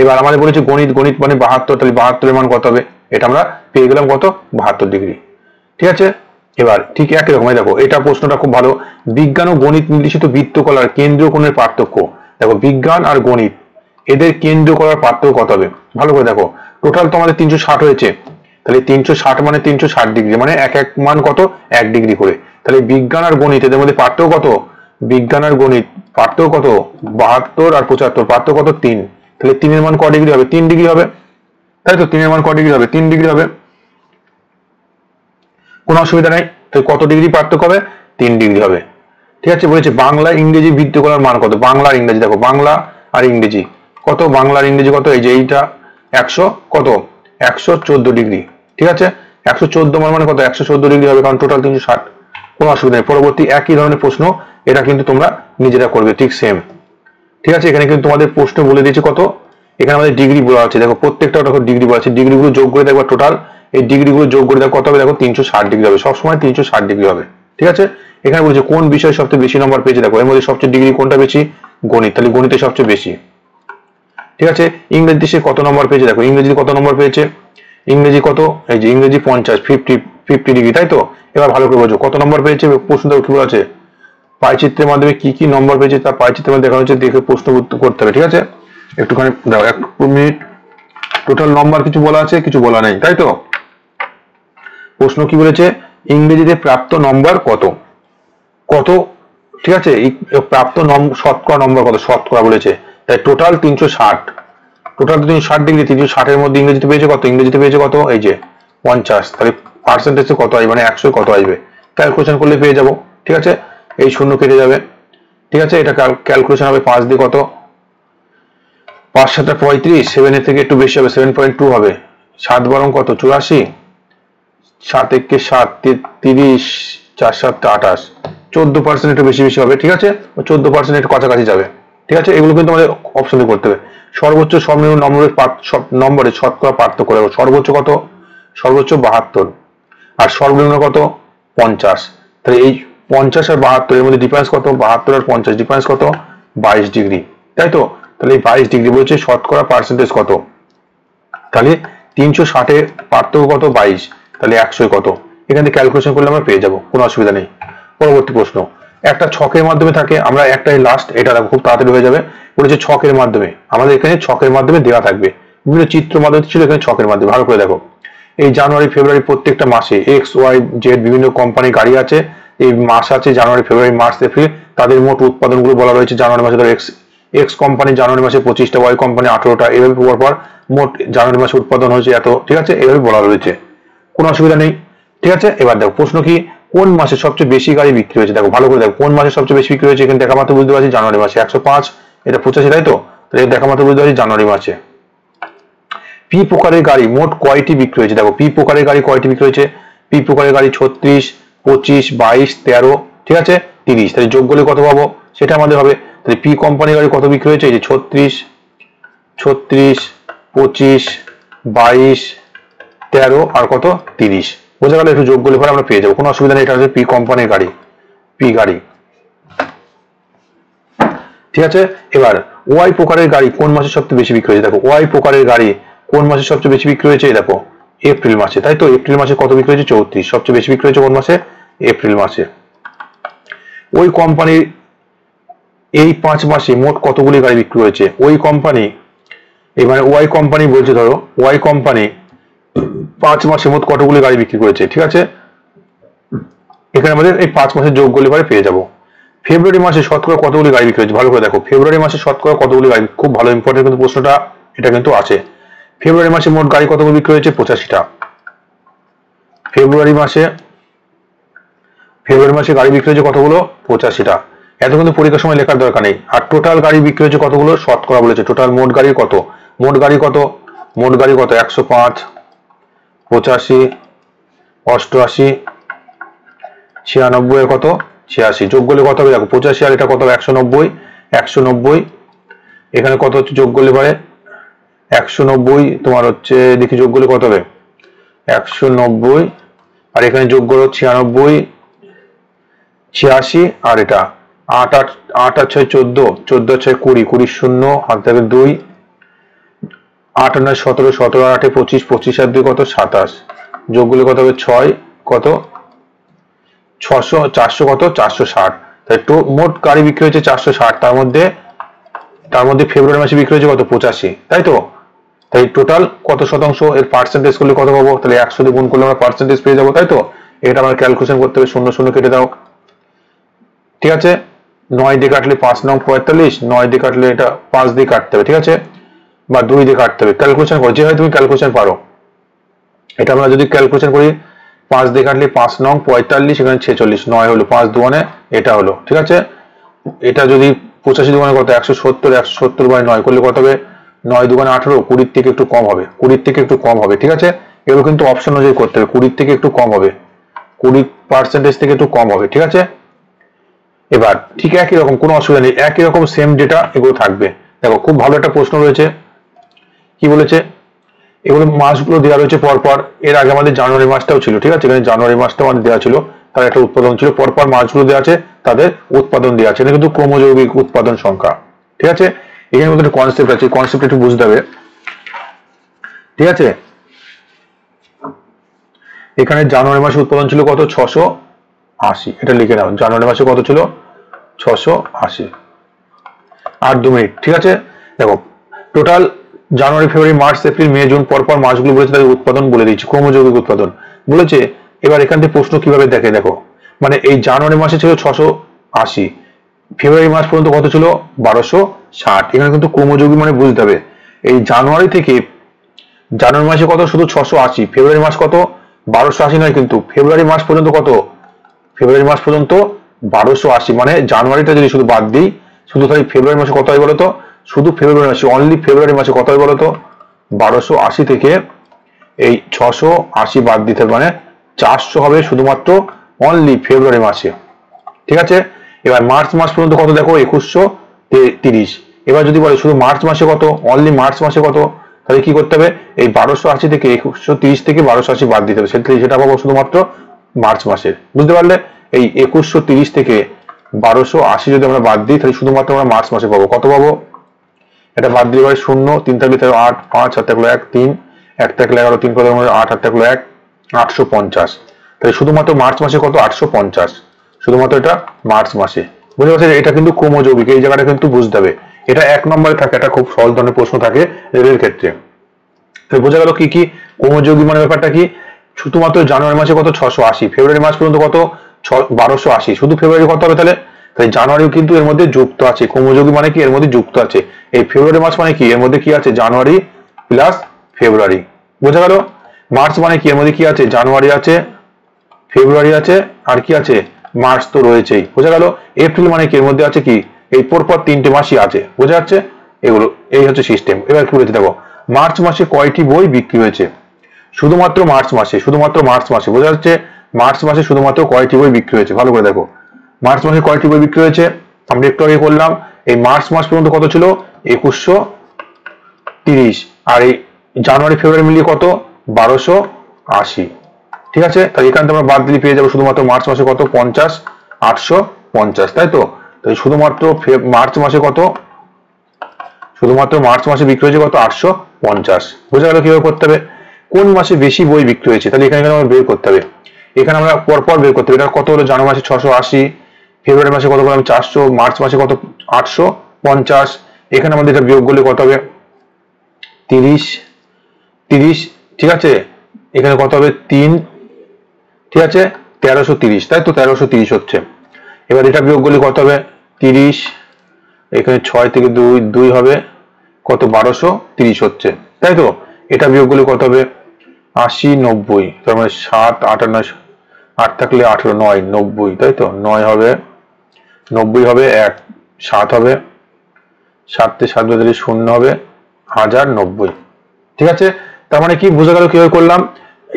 এবার আমাদের বলেছে গণিত মানে 72, তাহলে 72 এর মান কত হবে, এটা আমরা পেয়ে গেলাম কত, 72 ডিগ্রি। ঠিক আছে, এবার ঠিক একই রকম দেখো, এটা প্রশ্নটা খুব ভালো। বিজ্ঞান ও গণিত নির্দেশিত বৃত্তকলার কেন্দ্রীয় কোণের পার্থক্য। দেখো, বিজ্ঞান আর গণিত এদের কেন্দ্রীয় কলার পার্থক্য কত হবে, ভালো করে দেখো। টোটাল তো আমাদের 360 হয়েছে, তাহলে 360 মানে 360 ডিগ্রি, মানে এক এক মান কত, 1 ডিগ্রি করে। তাহলে বিজ্ঞান আর গণিত এদের মধ্যে পার্থক্য কত, বিজ্ঞান আর গণিত পার্থক্য কত, 72 আর 75, পার্থক্য কত, 3। তাহলে 3 এর মান ক ডিগ্রি হবে, 3 ডিগ্রি হবে। তাই তো? 3 এর মান ক ডিগ্রি হবে, 3 ডিগ্রি হবে, কোনো অসুবিধা নাই। তো কত ডিগ্রি পার্থক্য হবে, 3 ডিগ্রি হবে। ঠিক আছে, বলেছে বাংলা ইংরেজি বৃত্তকলার মান কত, বাংলা আর ইংরেজি, দেখো বাংলা আর ইংরেজি কত, বাংলা আর ইংরেজি কত, এই যে এইটা 100 কত, 114 ডিগ্রি। ঠিক আছে, 114 মানে কত, 114 ডিগ্রি হবে, কারণ টোটাল 360। কোনো অসুবিধা নেই। পরবর্তী একই ধরনের প্রশ্ন, এটা কিন্তু তোমরা নিজেরা করবে, ঠিক সেম। ঠিক আছে, এখানে কিন্তু তোমাদের প্রশ্ন বলে দিয়েছে কত, এখানে আমাদের ডিগ্রি বলা আছে, দেখো প্রত্যেকটা দেখো ডিগ্রি বলা আছে, ডিগ্রিগুলো যোগ করে দেখো টোটাল, এই ডিগ্রিগুলো যোগ করে দেখো কত হবে, দেখো 360 ডিগ্রি হবে, সবসময় 360 ডিগ্রি হবে। ঠিক আছে, এখানে বলছে কোন বিষয়ে সবচেয়ে বেশি নম্বর পেয়েছে, দেখো এর মধ্যে সবচেয়ে ডিগ্রি কোনটা বেশি, গণিত, তাহলে গণিতে সবচেয়ে বেশি। ঠিক আছে, ইংরেজি সে কত নম্বর পেয়েছে, দেখো ইংরেজি কত নম্বর পেয়েছে, ইংরেজি কত, এই যে ইংরেজি 50, 50 ডিগ্রি। তাই তো? এবার ভালো করে বোঝো কত নম্বর পেয়েছে, প্রশ্ন দেখো কি বলা আছে, পাইচিত্রের মাধ্যমে কি কি নম্বর পেয়েছে তার পাইচিত্রের মধ্যে দেখানো হচ্ছে, দেখে প্রশ্ন করতে হবে। ঠিক আছে, একটুখানি দাও, 1 মিনিট। টোটাল নম্বর কিছু বলা আছে, কিছু বলা নেই, তাই তো? প্রশ্ন কি বলেছে, ইংরেজিতে প্রাপ্ত নম্বর কত, কত। ঠিক আছে, এই প্রাপ্ত শতকরা নম্বর কত, শতকরা বলেছে। তাই টোটাল 360, টোটাল 360 ডিগ্রি, 360 এর মধ্যে ইংরেজিতে পেয়েছে কত, ইংরেজিতে পেয়েছে কত, এই যে 50, তাহলে পার্সেন্টেজে কত আসবে, মানে 100 কত আসবে, ক্যালকুলেশন করলে পেয়ে যাবো। ঠিক আছে, এই শূন্য কেটে যাবে, ঠিক আছে, এটা ক্যালকুলেশন হবে 5 দিয়ে কত, 5 7 35, 7 এর থেকে একটু বেশি হবে, 7.2 হবে, 7 বরং কত 84, 7 1 7 30, 4 7 28, 14% একটু বেশি বেশি হবে। ঠিক আছে, 14% একটু কাছাকাছি যাবে। ঠিক আছে, এগুলো কিন্তু আমাদের অপশন দিয়ে করতে হবে। সর্বোচ্চ সর্বনিম্ন নম্বরের শতকরা পার্থক্য করবো। সর্বোচ্চ কত, সর্বোচ্চ 72 আর সর্বনিম্ন কত 50। তাহলে এই 50 আর 72 এর মধ্যে ডিফারেন্স কত, 72 আর 50 ডিফারেন্স কত 22 ডিগ্রি, তাই তো। তাহলে এই 22 ডিগ্রি বলছে শতকরা পার্সেন্টেজ কত, তাহলে 360 এর পার্থক্য কত 22, তাহলে 100 কত, এখান থেকে ক্যালকুলেশন করলে আমরা পেয়ে যাবো, কোনো অসুবিধা নেই। পরবর্তী প্রশ্ন, একটা ছকের মাধ্যমে থাকে, আমরা একটাই লাস্ট, এটা খুব তাড়াতাড়ি হয়ে যাবে। বলেছে ছকের মাধ্যমে, আমাদের এখানে ছকের মাধ্যমে দেওয়া থাকবে, বিভিন্ন চিত্র মাধ্যমে ছিল, এখানে ছকের মাধ্যমে। ভালো করে দেখো, এই জানুয়ারি ফেব্রুয়ারি প্রত্যেকটা মাসে এক্স ওয়াই জেড বিভিন্ন কোম্পানি গাড়ি আছে, এই মাস আছে জানুয়ারি ফেব্রুয়ারি মার্চ এপ্রিল, তাদের মোট উৎপাদনগুলো বলা রয়েছে। জানুয়ারি মাসে ধরো এক্স কোম্পানি জানুয়ারি মাসে 25টা, ওয়াই কোম্পানি 18টা, এভাবে পর মোট জানুয়ারি মাসে উৎপাদন হয়েছে এত। ঠিক আছে, এভাবে বলা রয়েছে, কোনো অসুবিধা নেই। ঠিক আছে, এবার দেখো প্রশ্ন কি, কোন মাসে সবচেয়ে বেশি গাড়ি বিক্রি হয়েছে। দেখো ভালো করে দেখো, কোন মাসে সবচেয়ে বেশি বিক্রি হয়েছে, এখানে দেখা মাত্র বুঝতে পারছি জানুয়ারি মাসে 105, এটা 85, তাই তো। তাহলে দেখা মাত্র বুঝতে পারছি জানুয়ারি মাসে। পি প্রকারের গাড়ি মোট কয়টি বিক্রি হয়েছে, দেখো পি প্রকারের গাড়ি কয়টি বিক্রি হয়েছে, পি প্রকারের গাড়ি 36, 25, 22, 13, ঠিক আছে 30, তাহলে যোগ করলে কত পাবো সেটা আমাদের হবে। তাহলে পি কোম্পানির গাড়ি কত বিক্রি হয়েছে, এই যে 36, 25, 22, 13 আর কত 30, বোঝা গেল। একটু যোগ করলে পরে আমরা পেয়ে যাবো, কোনো অসুবিধা নেই। এটা হচ্ছে পি কোম্পানির গাড়ি, পি গাড়ি। ঠিক আছে, এবার ওয়াই প্রকারের গাড়ি কোন মাসে সবচেয়ে বেশি বিক্রি হয়েছে, দেখো ওয়াই প্রকারের গাড়ি কোন মাসে সবচেয়ে বেশি বিক্রি হয়েছে, দেখো এপ্রিল মাসে, তাই তো। এপ্রিল মাসে কত বিক্রি হয়েছে 34, সবচেয়ে বেশি বিক্রি হয়েছে কোন মাসে, এপ্রিল মাসে। ওই কোম্পানির এই 5 মাসে মোট কতগুলি গাড়ি বিক্রি হয়েছে, ওই কোম্পানি, এবারে ওয়াই কোম্পানি বলছে, ধরো ওয়াই কোম্পানি 5 মাসে মোট কতগুলি গাড়ি বিক্রি করেছে। ঠিক আছে, এখানে আমাদের এই 5 মাসের যোগ করলে পরে পেয়ে যাবো। ফেব্রুয়ারি মাসে শতকরা কতগুলি গাড়ি বিক্রি হয়েছে, ভালো করে দেখো ফেব্রুয়ারি মাসে শতকরা কতগুলি গাড়ি, খুব ভালো ইম্পর্টেন্ট কিন্তু প্রশ্নটা, এটা কিন্তু আছে। ফেব্রুয়ারি মাসে মোট গাড়ি কতগুলো বিক্রি হয়েছে 85টা। ফেব্রুয়ারি মাসে গাড়ি বিক্রি হয়েছে কতগুলো 85টা। এত কিন্তু পরীক্ষার সময় লেখার দরকার নেই। আর টোটাল গাড়ি বিক্রি হয়েছে কতগুলো, শতকরা বলেছে, টোটাল মোট গাড়ি কত, মোট গাড়ি কত, মোট গাড়ি কত 105, 85, 88, 96 এর কত 86, যোগ করলে কত হবে, দেখো 85 আর এটা কত হবে 190, 190 এখানে কত হচ্ছে যোগ করলে পরে 190 তোমার হচ্ছে, দেখি যোগ করলে কত হবে 190 আর এখানে যোগ করো 96, 86 আর এটা 8 8 8 আর 6 14, 14 আর 6 20, 20 শূন্য হাত থেকে 2, 8 আর 9 17, 17 আর 8 25, 25 আর 2 কত 27, যোগ করলে কত হবে 6 কত 600, 400 কত 460, তাই তো মোট গাড়ি বিক্রি হয়েছে 460, তার মধ্যে ফেব্রুয়ারি মাসে বিক্রি হয়েছে কত 85, তাই তো। তাই টোটাল কত শতাংশ, এর পার্সেন্টেজ করলে কত পাবো, তাহলে 100 দিয়ে গুণ করলে আমরা পার্সেন্টেজ পেয়ে যাবো, তাই তো। এটা আমরা ক্যালকুলেশন করতে হবে, 0 0 কেটে দাও। ঠিক আছে, 9 দিয়ে কাটলে 5 9 45, 9 দিয়ে কাটলে এটা 5 দিয়ে কাটতে হবে, ঠিক আছে, বা 2 দিয়ে কাটতে হবে, ক্যালকুলেশন করো, যেভাবে তুমি ক্যালকুলেশন পারো। এটা আমরা যদি ক্যালকুলেশন করি 5 দিয়ে কাটলে 5 9 45, এখানে 46, 9 হলো 5 দুগুণে এটা হলো, ঠিক আছে। এটা যদি 85 দুগুণে কত 170, 170 বাই 9 করলে কত হবে, 9 দুগুণে 18, 20 থেকে একটু কম হবে, 20 থেকে একটু কম হবে, ঠিক আছে। এগুলো কিন্তু অপশন অনুযায়ী করতে হবে, 20 থেকে একটু কম হবে, 20% থেকে একটু কম হবে, ঠিক আছে। এবার ঠিক একই রকম, কোনো অসুবিধা নেই, একই রকম সেম ডেটা এগুলো থাকবে। দেখো খুব ভালো একটা প্রশ্ন রয়েছে, কি বলেছে, এগুলো মাসগুলো দেওয়া রয়েছে পরপর। এর আগে আমাদের জানুয়ারি মাসটাও ছিল, ঠিক আছে, এখানে জানুয়ারি মাসটাও আমাদের দেওয়া ছিল, তার একটা উৎপাদন ছিল, পরপর মাসগুলো দেওয়া আছে, তাদের উৎপাদন দেওয়া আছে, এটা কিন্তু ক্রমযৌগিক উৎপাদন সংখ্যা, ঠিক আছে। এখানে মধ্যে একটা কনসেপ্ট আছে, কনসেপ্ট একটু বুঝতে হবে, ঠিক আছে। এখানে জানুয়ারি মাসে উৎপাদন ছিল কত 680, এটা লিখে নাও, জানুয়ারি মাসে কত ছিল 680, 8 2 মিনিট, ঠিক আছে। দেখো total January February March April May June পরপর মাসগুলো বলেছে, তাদের উৎপাদন বলে দিচ্ছি, ক্রমযৌগিক উৎপাদন বলেছে। এবার এখান থেকে প্রশ্ন কিভাবে দেখে, দেখো মানে এই জানুয়ারি মাসে ছিল 680, ফেব্রুয়ারি মাস পর্যন্ত কত ছিল 1260, এখানে কিন্তু ক্রমযৌগিক মানে বুঝতে হবে, এই জানুয়ারি থেকে জানুয়ারি মাসে কত শুধু 680, ফেব্রুয়ারি মাস কত 1280 নয়, কিন্তু ফেব্রুয়ারি মাস পর্যন্ত কত, ফেব্রুয়ারি মাস পর্যন্ত 1280 মানে জানুয়ারিটা যদি শুধু বাদ দিই, শুধু তাহলে ফেব্রুয়ারি মাসে কত হয় বলতো, শুধু ফেব্রুয়ারি মাসে অনলি ফেব্রুয়ারি মাসে কত হয় বলতো, 1280 থেকে এই 680 বাদ দিতে মানে 400 হবে শুধুমাত্র অনলি ফেব্রুয়ারি মাসে। ঠিক আছে, এবার মার্চ মাস পর্যন্ত কত দেখো 2130। এবার যদি বলে শুধু মার্চ মাসে কত, অনলি মার্চ মাসে কত, তাহলে কি করতে হবে, এই 1280 থেকে 2130 থেকে 1280 বাদ দিতে হবে, সেটা পাবো শুধুমাত্র মার্চ মাসের। বুঝতে পারলে, এই 2130 থেকে 1280 যদি আমরা বাদ দিই তাহলে শুধুমাত্র আমরা মার্চ মাসে পাবো। কত পাবো, এটা বাদ দিলে পারে 0, 3 থাকলে 8, 5 হাত থাকলো 1, 3 1 থাকলে 11, 3 কত 8 হাত থাকলো 1, 850। তাহলে শুধুমাত্র মার্চ মাসে কত 850, শুধুমাত্র এটা মার্চ মাসে। বুঝতে পারছেন, এটা কিন্তু ক্রমযৌগিক, এই জায়গাটা কিন্তু বুঝতে হবে। এটা 1 নম্বরে থাকে, এটা খুব সহজ ধরনের প্রশ্ন থাকে রেলের ক্ষেত্রে। তো বোঝা গেল কি কি ক্রমযৌগিক মানে ব্যাপারটা কি, শুধুমাত্র জানুয়ারি মাসে কত 680, ফেব্রুয়ারি মাস পর্যন্ত কত 1280, শুধু ফেব্রুয়ারি কত হবে তাহলে, তাই জানুয়ারিও কিন্তু এর মধ্যে যুক্ত আছে। ক্রমযৌগিক মানে কি, এর মধ্যে যুক্ত আছে। এই ফেব্রুয়ারি মাস মানে কি, এর মধ্যে কি আছে, জানুয়ারি প্লাস ফেব্রুয়ারি। বোঝা গেল, মার্চ মানে কি, এর মধ্যে কি আছে, জানুয়ারি আছে, ফেব্রুয়ারি আছে, আর কি আছে, মার্চ তো রয়েছেই। বোঝা গেল, এপ্রিল মানে কি, এর মধ্যে আছে কি, এই পরপর 3টে মাসই আছে। বোঝা যাচ্ছে, এগুলো এই হচ্ছে সিস্টেম। এবার কি বলেছে দেখো, মার্চ মাসে কয়টি বই বিক্রি হয়েছে, শুধুমাত্র মার্চ মাসে, শুধুমাত্র মার্চ মাসে। বোঝা যাচ্ছে, মার্চ মাসে শুধুমাত্র কয়টি বই বিক্রি হয়েছে, ভালো করে দেখো, মার্চ মাসে কয়টি বই বিক্রি হয়েছে, আমরা একটু আগে করলাম। এই মার্চ মাস পর্যন্ত কত ছিল 2130, আর এই জানুয়ারি ফেব্রুয়ারি মিলিয়ে কত 1280। ঠিক আছে, তাহলে এখান থেকে আমরা বাদ দিলে পেয়ে যাবো শুধুমাত্র মার্চ মাসে কত 50, 850, তাই তো। তাই শুধুমাত্র মার্চ মাসে কত, শুধুমাত্র মার্চ মাসে বিক্রি হয়েছে কত 850। বোঝা গেল কিভাবে করতে হবে, কোন মাসে বেশি বই বিক্রি হয়েছে, তাহলে এখানে আমরা বের করতে হবে। এখানে আমরা পরপর বের করতে হবে, এটা কত হলো, জানুয়ারি মাসে 680, ফেব্রুয়ারি মাসে কত করলাম 400, মার্চ মাসে কত 850। এখানে আমাদের এটা বিয়োগ করলে কত হবে 30, ঠিক আছে, এখানে কত হবে 3, ঠিক আছে 1330, তাই তো 1330 হচ্ছে। এবার এটা বিয়োগ করলে কত হবে 30, এখানে 6 থেকে 2 হবে কত 1230 হচ্ছে, তাই তো। এটা বিয়োগ করলে কত হবে 80, 90, তার মানে 7, 8, 9, 8 থাকলে 18, 9, 90, তাই তো 9 হবে 90 হবে 1, 7 হবে 7 তে 7 বদলে 0 হবে 1090। ঠিক আছে, তার মানে কি বোঝা গেল কিভাবে করলাম,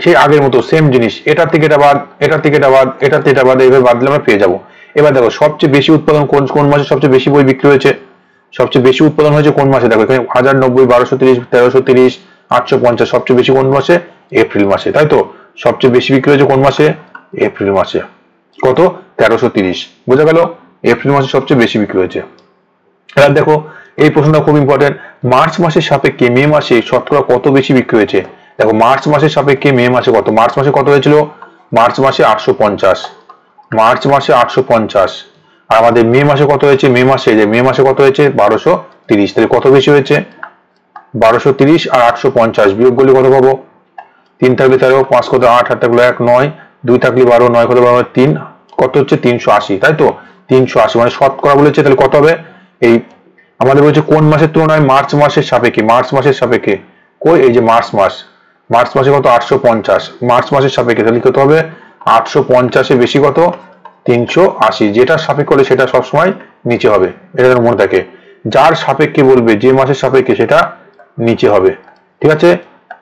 সেই আগের মতো সেম জিনিস, এটার থেকে এটা বাদ, এটার থেকে এটা বাদ, এটার থেকে এটা বাদ, এইভাবে বাদ দিলে আমরা পেয়ে যাবো। এবার দেখো সবচেয়ে বেশি উৎপাদন কোন মাসে সবচেয়ে বেশি বই বিক্রি হয়েছে, সবচেয়ে বেশি উৎপাদন হয়েছে কোন মাসে, দেখো এখানে 1090, 1230, 1330, 850, সবচেয়ে বেশি কোন মাসে, এপ্রিল মাসে, তাই তো। সবচেয়ে বেশি বিক্রি হয়েছে কোন মাসে, এপ্রিল মাসে, কত 1330। বোঝা গেল, এপ্রিল মাসে সবচেয়ে বেশি বিক্রি হয়েছে। এবার দেখো এই প্রশ্নটা খুব ইম্পর্টেন্ট, মার্চ মাসের সাপেক্ষে মে মাসে শতকরা কত বেশি বিক্রি হয়েছে। দেখো মার্চ মাসের সাপেক্ষে মে মাসে কত, মার্চ মাসে কত হয়েছিল, মার্চ মাসে 850, মার্চ মাসে 850, আর আমাদের মে মাসে কত হয়েছে, মে মাসে কত হয়েছে 1230। তাহলে কত বেশি হয়েছে 1230 আর 850 বিয়োগ করলে কত পাবো, 3 থাকলে 13, 5 কত 8, 8 থাকলে 1, 9, 2 থাকলে 12, 9 কত 12, 3 কত হচ্ছে 380, তাই তো 380 মানে শতকরা বলেছে। তাহলে কত হবে, এই আমাদের বলছে কোন মাসের তুলনায় মার্চ মাসের সাপেক্ষে, মার্চ মাসের সাপেক্ষে কই, এই যে মার্চ মাসে কত 850, মার্চ মাসের সাপেক্ষে, তাহলে কত হবে 850 এর বেশি কত 380, যেটা সাপেক্ষে হলে সেটা সবসময় নিচে হবে, এটা যেন মনে থাকে। যার সাপেক্ষে বলবে, যে মাসের সাপেক্ষে সেটা নিচে হবে। ঠিক আছে,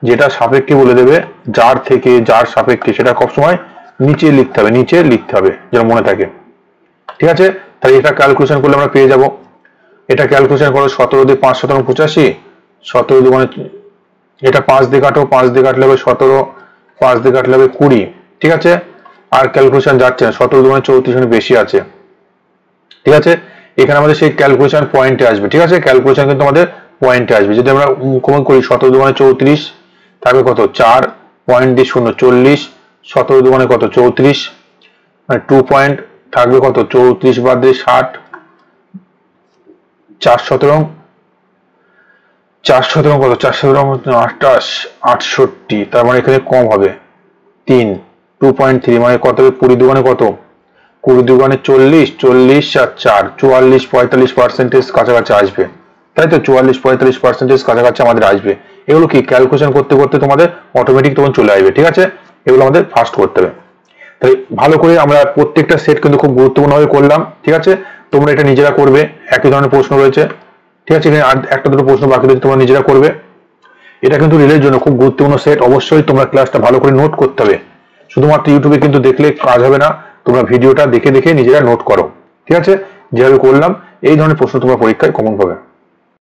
যেটা সাপেক্ষে বলে দেবে, যার সাপেক্ষে সেটা সবসময় নিচে লিখতে হবে, যেন মনে থাকে। ঠিক আছে, তাহলে এটা ক্যালকুলেশন করলে আমরা পেয়ে যাব। এটা ক্যালকুলেশন করো, 17 দিয়ে 5 শতাংশ 85, 17 দিয়ে মানে এটা 5 দিয়ে কাটো, 5 দিয়ে কাটলে হবে 17, 5 দিয়ে কাটলে হবে 20। ঠিক আছে, আর ক্যালকুলেশন যাচ্ছে না, 17 দিয়ে 34 বেশি আছে। ঠিক আছে, এখানে আমাদের সেই ক্যালকুলেশন পয়েন্টে আসবে। ঠিক আছে, ক্যালকুলেশন কিন্তু আমাদের পয়েন্টে আসবে। যদি আমরা কমন করি 17 দিয়ে 34 থাকবে কত 4 পয়েন্ট দিয়ে 0 40, 17 দিয়ে কত 34, মানে 2 পয়েন্ট থাকবে কত 34 বাদ দিয়ে 60, 4 17 কত 4 17 28, 68, তার মানে এখানে কম হবে 3, 2.3 মানে কত হবে 20 দুগুণে কত, 20 দুগুণে 40, 40 আর 4 44, 45% কাছাকাছি আসবে, তাই তো 44, 45% কাছাকাছি আমাদের আসবে। এগুলো কি ক্যালকুলেশন করতে করতে তোমাদের অটোমেটিক তখন চলে আসবে। ঠিক আছে, এগুলো আমাদের ফার্স্ট করতে হবে। তাই ভালো করে আমরা প্রত্যেকটা সেট কিন্তু খুব গুরুত্বপূর্ণভাবে করলাম, ঠিক আছে। তোমরা এটা নিজেরা করবে, একই ধরনের প্রশ্ন রয়েছে, ঠিক আছে। এখানে আর একটা দুটো প্রশ্ন বাকি রয়েছে, তোমরা নিজেরা করবে। এটা কিন্তু রিলের জন্য খুব গুরুত্বপূর্ণ সেট, অবশ্যই তোমরা ক্লাসটা ভালো করে নোট করতে হবে। শুধুমাত্র ইউটিউবে কিন্তু দেখলে কাজ হবে না, তোমরা ভিডিওটা দেখে দেখে নিজেরা নোট করো, ঠিক আছে। যেভাবে করলাম এই ধরনের প্রশ্ন তোমরা পরীক্ষায় কমন পাবে।